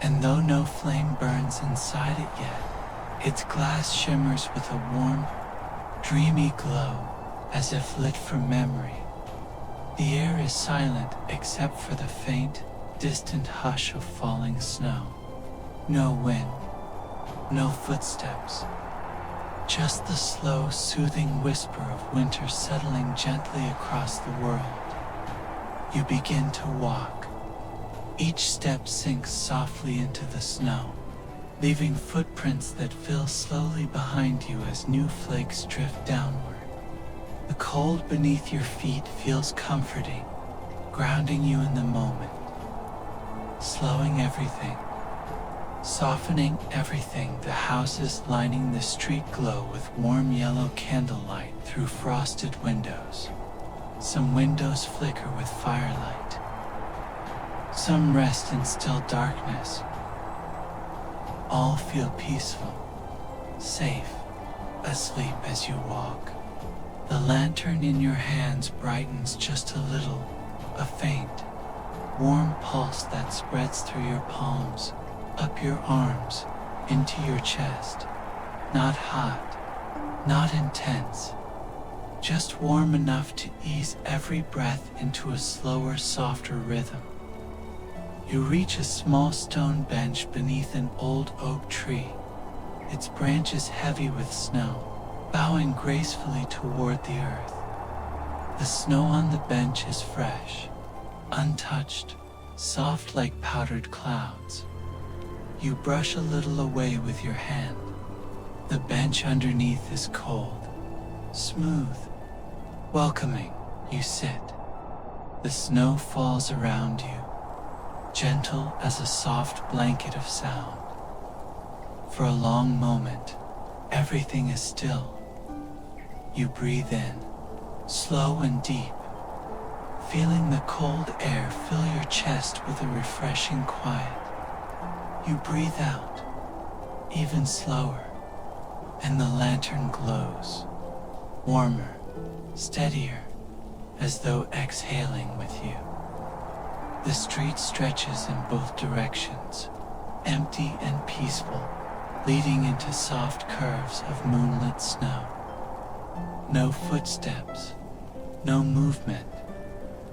and though no flame burns inside it yet, its glass shimmers with a warm, dreamy glow as if lit from memory. The air is silent except for the faint, distant hush of falling snow. No wind, no footsteps, just the slow, soothing whisper of winter settling gently across the world. You begin to walk. Each step sinks softly into the snow, leaving footprints that fill slowly behind you as new flakes drift downward. The cold beneath your feet feels comforting, grounding you in the moment, slowing everything, softening everything. The houses lining the street glow with warm yellow candlelight through frosted windows. Some windows flicker with firelight. Some rest in still darkness. All feel peaceful, safe, asleep as you walk. The lantern in your hands brightens just a little, a faint, warm pulse that spreads through your palms, up your arms, into your chest. Not hot, not intense, just warm enough to ease every breath into a slower, softer rhythm. You reach a small stone bench beneath an old oak tree, its branches heavy with snow, bowing gracefully toward the earth. The snow on the bench is fresh, untouched, soft like powdered clouds. You brush a little away with your hand. The bench underneath is cold, smooth, welcoming. You sit. The snow falls around you, gentle as a soft blanket of sound. For a long moment, everything is still. You breathe in, slow and deep, feeling the cold air fill your chest with a refreshing quiet. You breathe out, even slower, and the lantern glows, warmer, steadier, as though exhaling with you. The street stretches in both directions, empty and peaceful, leading into soft curves of moonlit snow. No footsteps, no movement,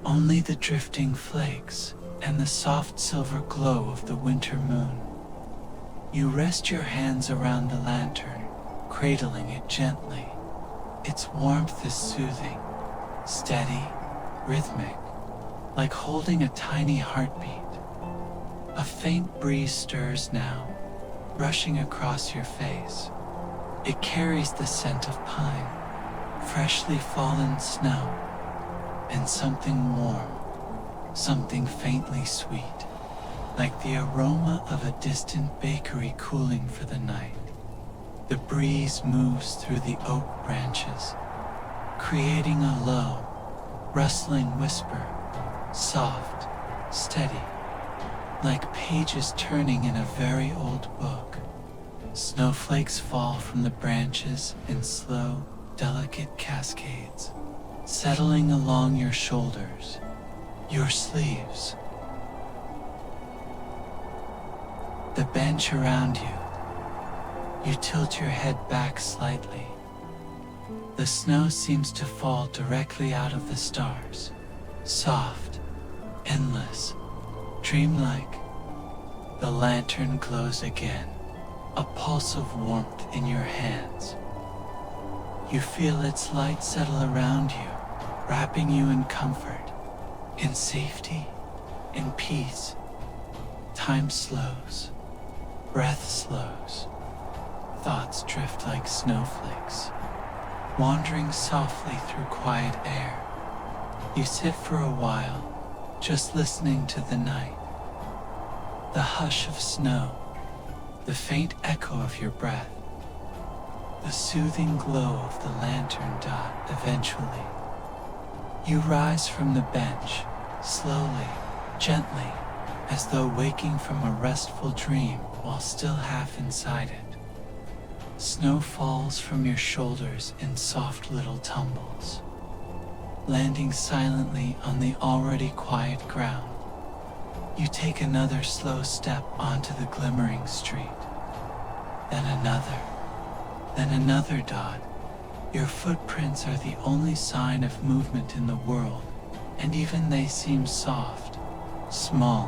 only the drifting flakes and the soft silver glow of the winter moon. You rest your hands around the lantern, cradling it gently. Its warmth is soothing, steady, rhythmic, like holding a tiny heartbeat. A faint breeze stirs now, brushing across your face. It carries the scent of pine, freshly fallen snow, and something warm, something faintly sweet, like the aroma of a distant bakery cooling for the night. The breeze moves through the oak branches, creating a low, rustling whisper, soft, steady, like pages turning in a very old book. Snowflakes fall from the branches in slow, delicate cascades, settling along your shoulders, your sleeves, the bench around you. You tilt your head back slightly. The snow seems to fall directly out of the stars, soft, endless, dreamlike. The lantern glows again, a pulse of warmth in your hands. You feel its light settle around you, wrapping you in comfort, in safety, in peace. Time slows, breath slows, thoughts drift like snowflakes, wandering softly through quiet air. You sit for a while, just listening to the night, the hush of snow, the faint echo of your breath, the soothing glow of the lantern dot. Eventually, you rise from the bench, slowly, gently, as though waking from a restful dream while still half inside it. Snow falls from your shoulders in soft little tumbles, landing silently on the already quiet ground. You take another slow step onto the glimmering street, then another dot. Your footprints are the only sign of movement in the world, and even they seem soft, small,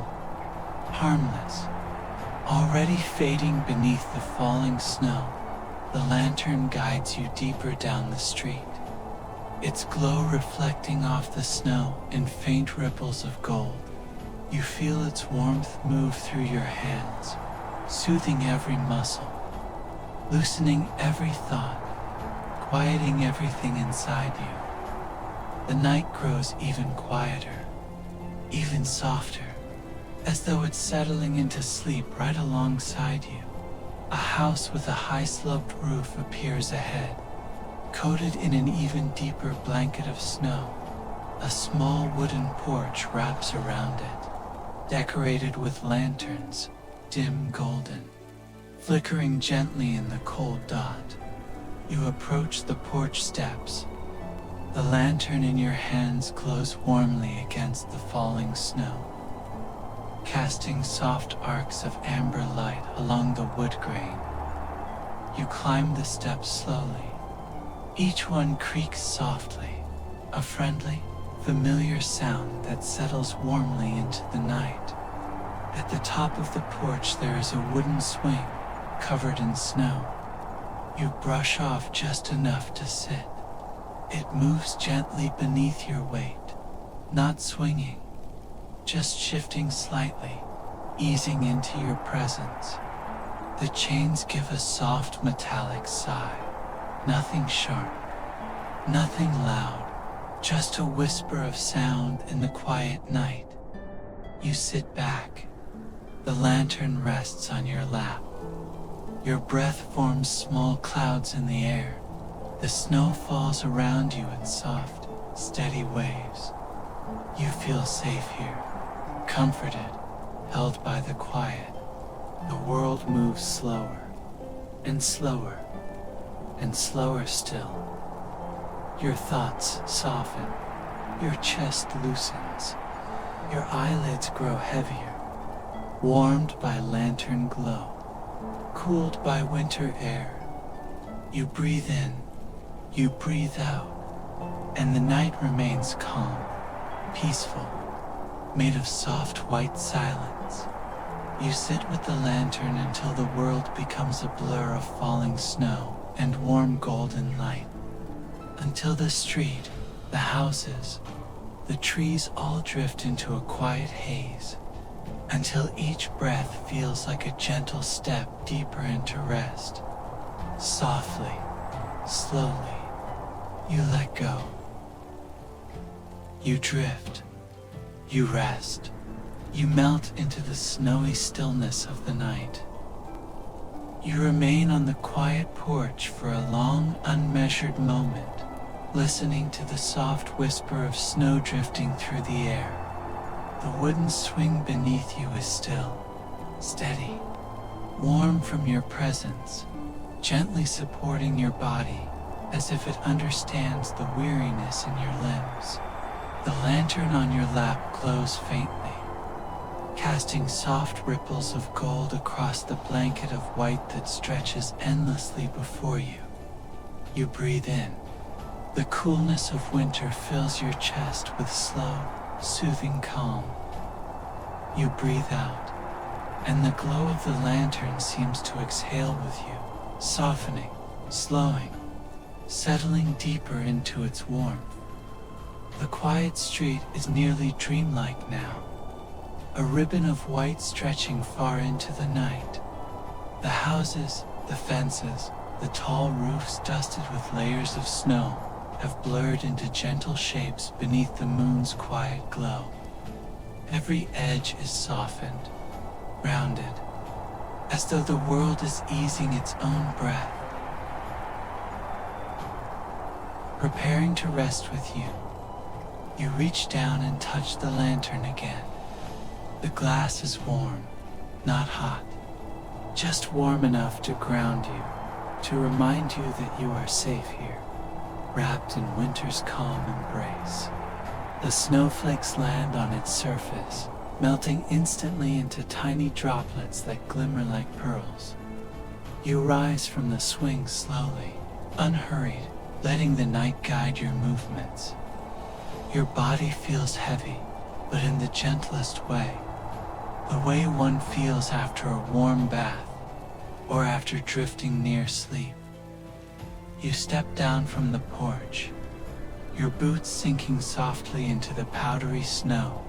harmless, already fading beneath the falling snow. The lantern guides you deeper down the street, its glow reflecting off the snow in faint ripples of gold. You feel its warmth move through your hands, soothing every muscle, loosening every thought, quieting everything inside you. The night grows even quieter, even softer, as though it's settling into sleep right alongside you. A house with a high-sloped roof appears ahead, coated in an even deeper blanket of snow. A small wooden porch wraps around it, decorated with lanterns, dim golden, flickering gently in the cold dot. You approach the porch steps. The lantern in your hands glows warmly against the falling snow, casting soft arcs of amber light along the wood grain. You climb the steps slowly. Each one creaks softly, a friendly, familiar sound that settles warmly into the night. At the top of the porch there is a wooden swing covered in snow. You brush off just enough to sit. It moves gently beneath your weight, not swinging, just shifting slightly, easing into your presence. The chains give a soft metallic sigh. Nothing sharp, nothing loud, just a whisper of sound in the quiet night. You sit back. The lantern rests on your lap. Your breath forms small clouds in the air. The snow falls around you in soft, steady waves. You feel safe here, comforted, held by the quiet. The world moves slower, and slower, and slower still. Your thoughts soften, your chest loosens, your eyelids grow heavier, warmed by lantern glow, cooled by winter air. You breathe in, you breathe out, and the night remains calm, peaceful, made of soft white silence. You sit with the lantern until the world becomes a blur of falling snow and warm golden light. Until the street, the houses, the trees all drift into a quiet haze. Until each breath feels like a gentle step deeper into rest. Softly, slowly, you let go. You drift. You rest. You melt into the snowy stillness of the night. You remain on the quiet porch for a long, unmeasured moment, listening to the soft whisper of snow drifting through the air. The wooden swing beneath you is still, steady, warm from your presence, gently supporting your body as if it understands the weariness in your limbs. The lantern on your lap glows faintly, casting soft ripples of gold across the blanket of white that stretches endlessly before you. You breathe in. The coolness of winter fills your chest with slow, soothing calm. You breathe out, and the glow of the lantern seems to exhale with you, softening, slowing, settling deeper into its warmth. The quiet street is nearly dreamlike now, a ribbon of white stretching far into the night. The houses, the fences, the tall roofs dusted with layers of snow have blurred into gentle shapes beneath the moon's quiet glow. Every edge is softened, rounded, as though the world is easing its own breath. Preparing to rest with you, you reach down and touch the lantern again. The glass is warm, not hot, just warm enough to ground you, to remind you that you are safe here, wrapped in winter's calm embrace. The snowflakes land on its surface, melting instantly into tiny droplets that glimmer like pearls. You rise from the swing slowly, unhurried, letting the night guide your movements. Your body feels heavy, but in the gentlest way, the way one feels after a warm bath or after drifting near sleep. You step down from the porch, your boots sinking softly into the powdery snow.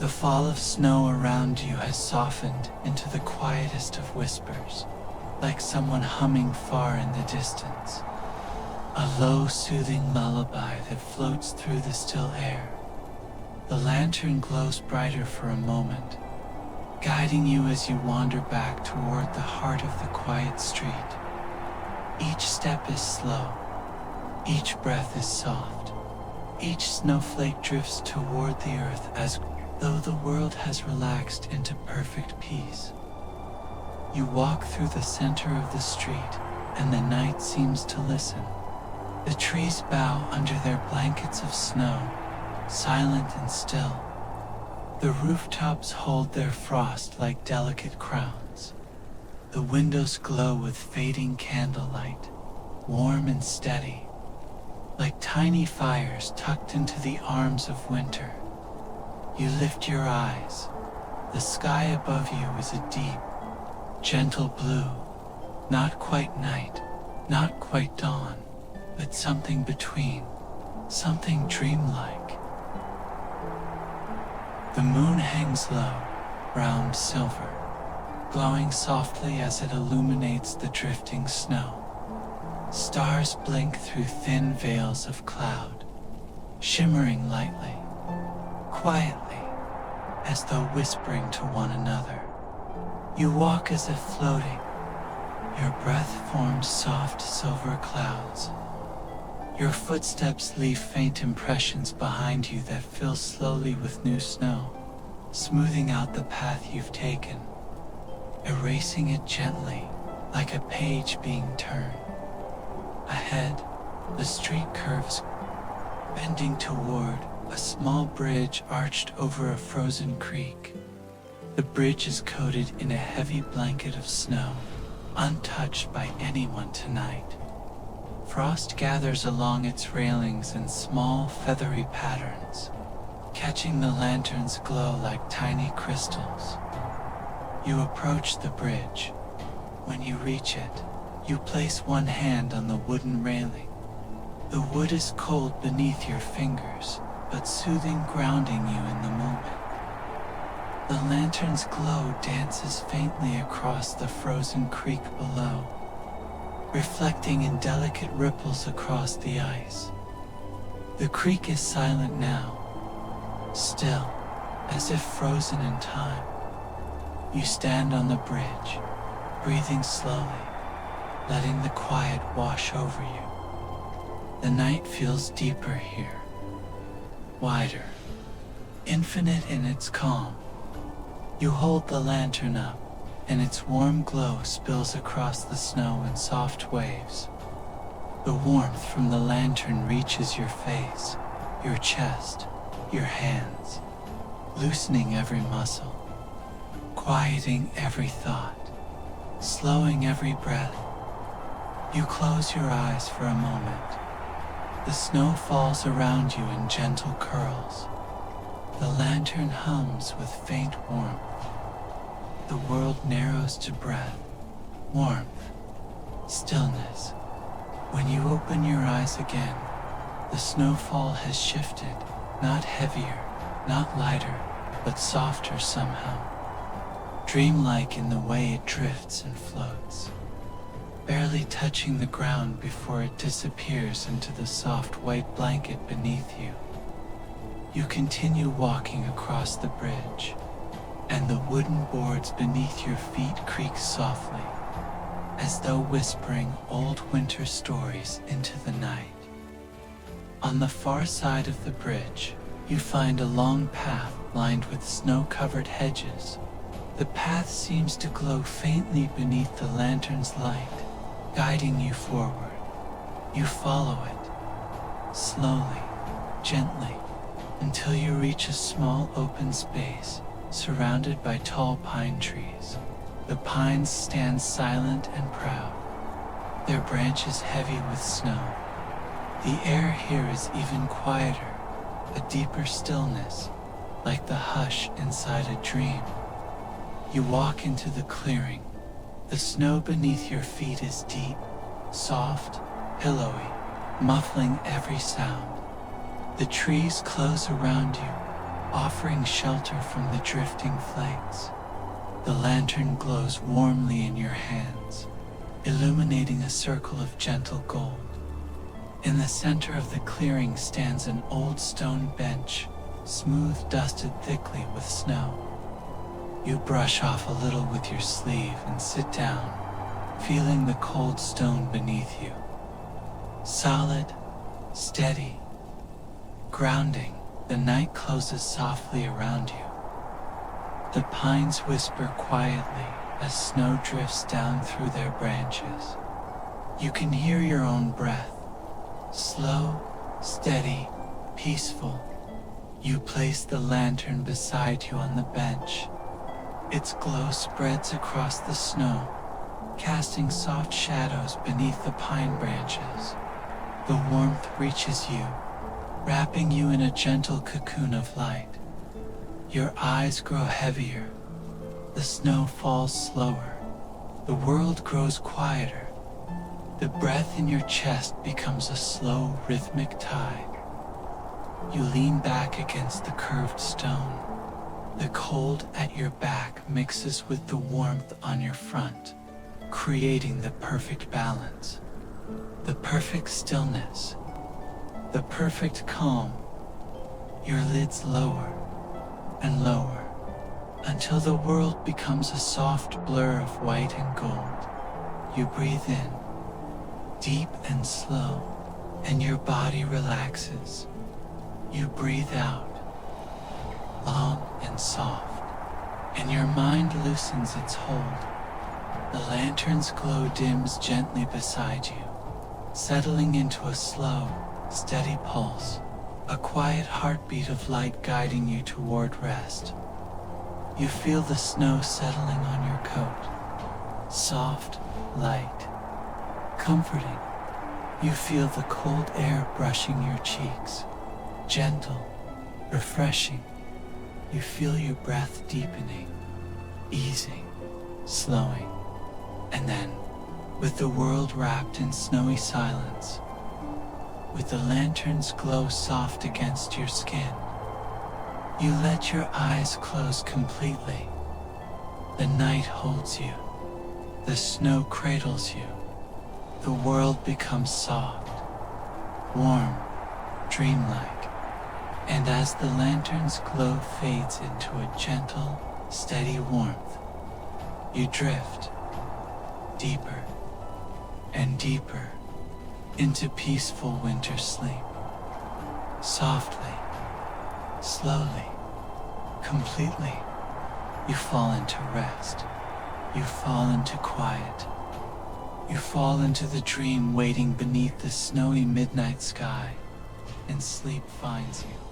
The fall of snow around you has softened into the quietest of whispers, like someone humming far in the distance. A low, soothing lullaby that floats through the still air. The lantern glows brighter for a moment, guiding you as you wander back toward the heart of the quiet street. Each step is slow, each breath is soft, each snowflake drifts toward the earth as though the world has relaxed into perfect peace. You walk through the center of the street, and the night seems to listen. The trees bow under their blankets of snow, silent and still. The rooftops hold their frost like delicate crowns. The windows glow with fading candlelight, warm and steady, like tiny fires tucked into the arms of winter. You lift your eyes. The sky above you is a deep, gentle blue, not quite night, not quite dawn, but something between, something dreamlike. The moon hangs low, round silver, glowing softly as it illuminates the drifting snow. Stars blink through thin veils of cloud, shimmering lightly, quietly, as though whispering to one another. You walk as if floating. Your breath forms soft silver clouds. Your footsteps leave faint impressions behind you that fill slowly with new snow, smoothing out the path you've taken, erasing it gently like a page being turned. Ahead, the street curves, bending toward a small bridge arched over a frozen creek. The bridge is coated in a heavy blanket of snow, untouched by anyone tonight. Frost gathers along its railings in small, feathery patterns, catching the lantern's glow like tiny crystals. You approach the bridge. When you reach it, you place one hand on the wooden railing. The wood is cold beneath your fingers, but soothing, grounding you in the moment. The lantern's glow dances faintly across the frozen creek below, reflecting in delicate ripples across the ice. The creek is silent now, still, as if frozen in time. You stand on the bridge, breathing slowly, letting the quiet wash over you. The night feels deeper here, wider, infinite in its calm. You hold the lantern up, and its warm glow spills across the snow in soft waves. The warmth from the lantern reaches your face, your chest, your hands, loosening every muscle, quieting every thought, slowing every breath. You close your eyes for a moment. The snow falls around you in gentle curls. The lantern hums with faint warmth. The world narrows to breath, warmth, stillness. When you open your eyes again, the snowfall has shifted, not heavier, not lighter, but softer somehow. Dreamlike in the way it drifts and floats, barely touching the ground before it disappears into the soft white blanket beneath you. You continue walking across the bridge, and the wooden boards beneath your feet creak softly, as though whispering old winter stories into the night. On the far side of the bridge, you find a long path lined with snow-covered hedges. The path seems to glow faintly beneath the lantern's light, guiding you forward. You follow it, slowly, gently, until you reach a small open space surrounded by tall pine trees. The pines stand silent and proud, their branches heavy with snow. The air here is even quieter, a deeper stillness, like the hush inside a dream. You walk into the clearing. The snow beneath your feet is deep, soft, pillowy, muffling every sound. The trees close around you, offering shelter from the drifting flakes. The lantern glows warmly in your hands, illuminating a circle of gentle gold. In the center of the clearing stands an old stone bench, smooth, dusted thickly with snow. You brush off a little with your sleeve and sit down, feeling the cold stone beneath you. Solid, steady, grounding, the night closes softly around you. The pines whisper quietly as snow drifts down through their branches. You can hear your own breath, slow, steady, peaceful. You place the lantern beside you on the bench. Its glow spreads across the snow, casting soft shadows beneath the pine branches. The warmth reaches you, wrapping you in a gentle cocoon of light. Your eyes grow heavier, The snow falls slower. The world grows quieter. The breath in your chest becomes a slow, rhythmic tide. You lean back against the curved stone. The cold at your back mixes with the warmth on your front, creating the perfect balance, the perfect stillness, the perfect calm. Your lids lower and lower until the world becomes a soft blur of white and gold. You breathe in, deep and slow, and your body relaxes. You breathe out, long and soft, and your mind loosens its hold. The lantern's glow dims gently beside you, settling into a slow, steady pulse, a quiet heartbeat of light guiding you toward rest. You feel the snow settling on your coat, soft, light, comforting. You feel the cold air brushing your cheeks, gentle, refreshing. You feel your breath deepening, easing, slowing, and then, with the world wrapped in snowy silence, with the lantern's glow soft against your skin, you let your eyes close completely. The night holds you. The snow cradles you. The world becomes soft, warm, dreamlike. And as the lantern's glow fades into a gentle, steady warmth, you drift deeper and deeper into peaceful winter sleep. Softly, slowly, completely, you fall into rest. You fall into quiet. You fall into the dream waiting beneath the snowy midnight sky, and sleep finds you.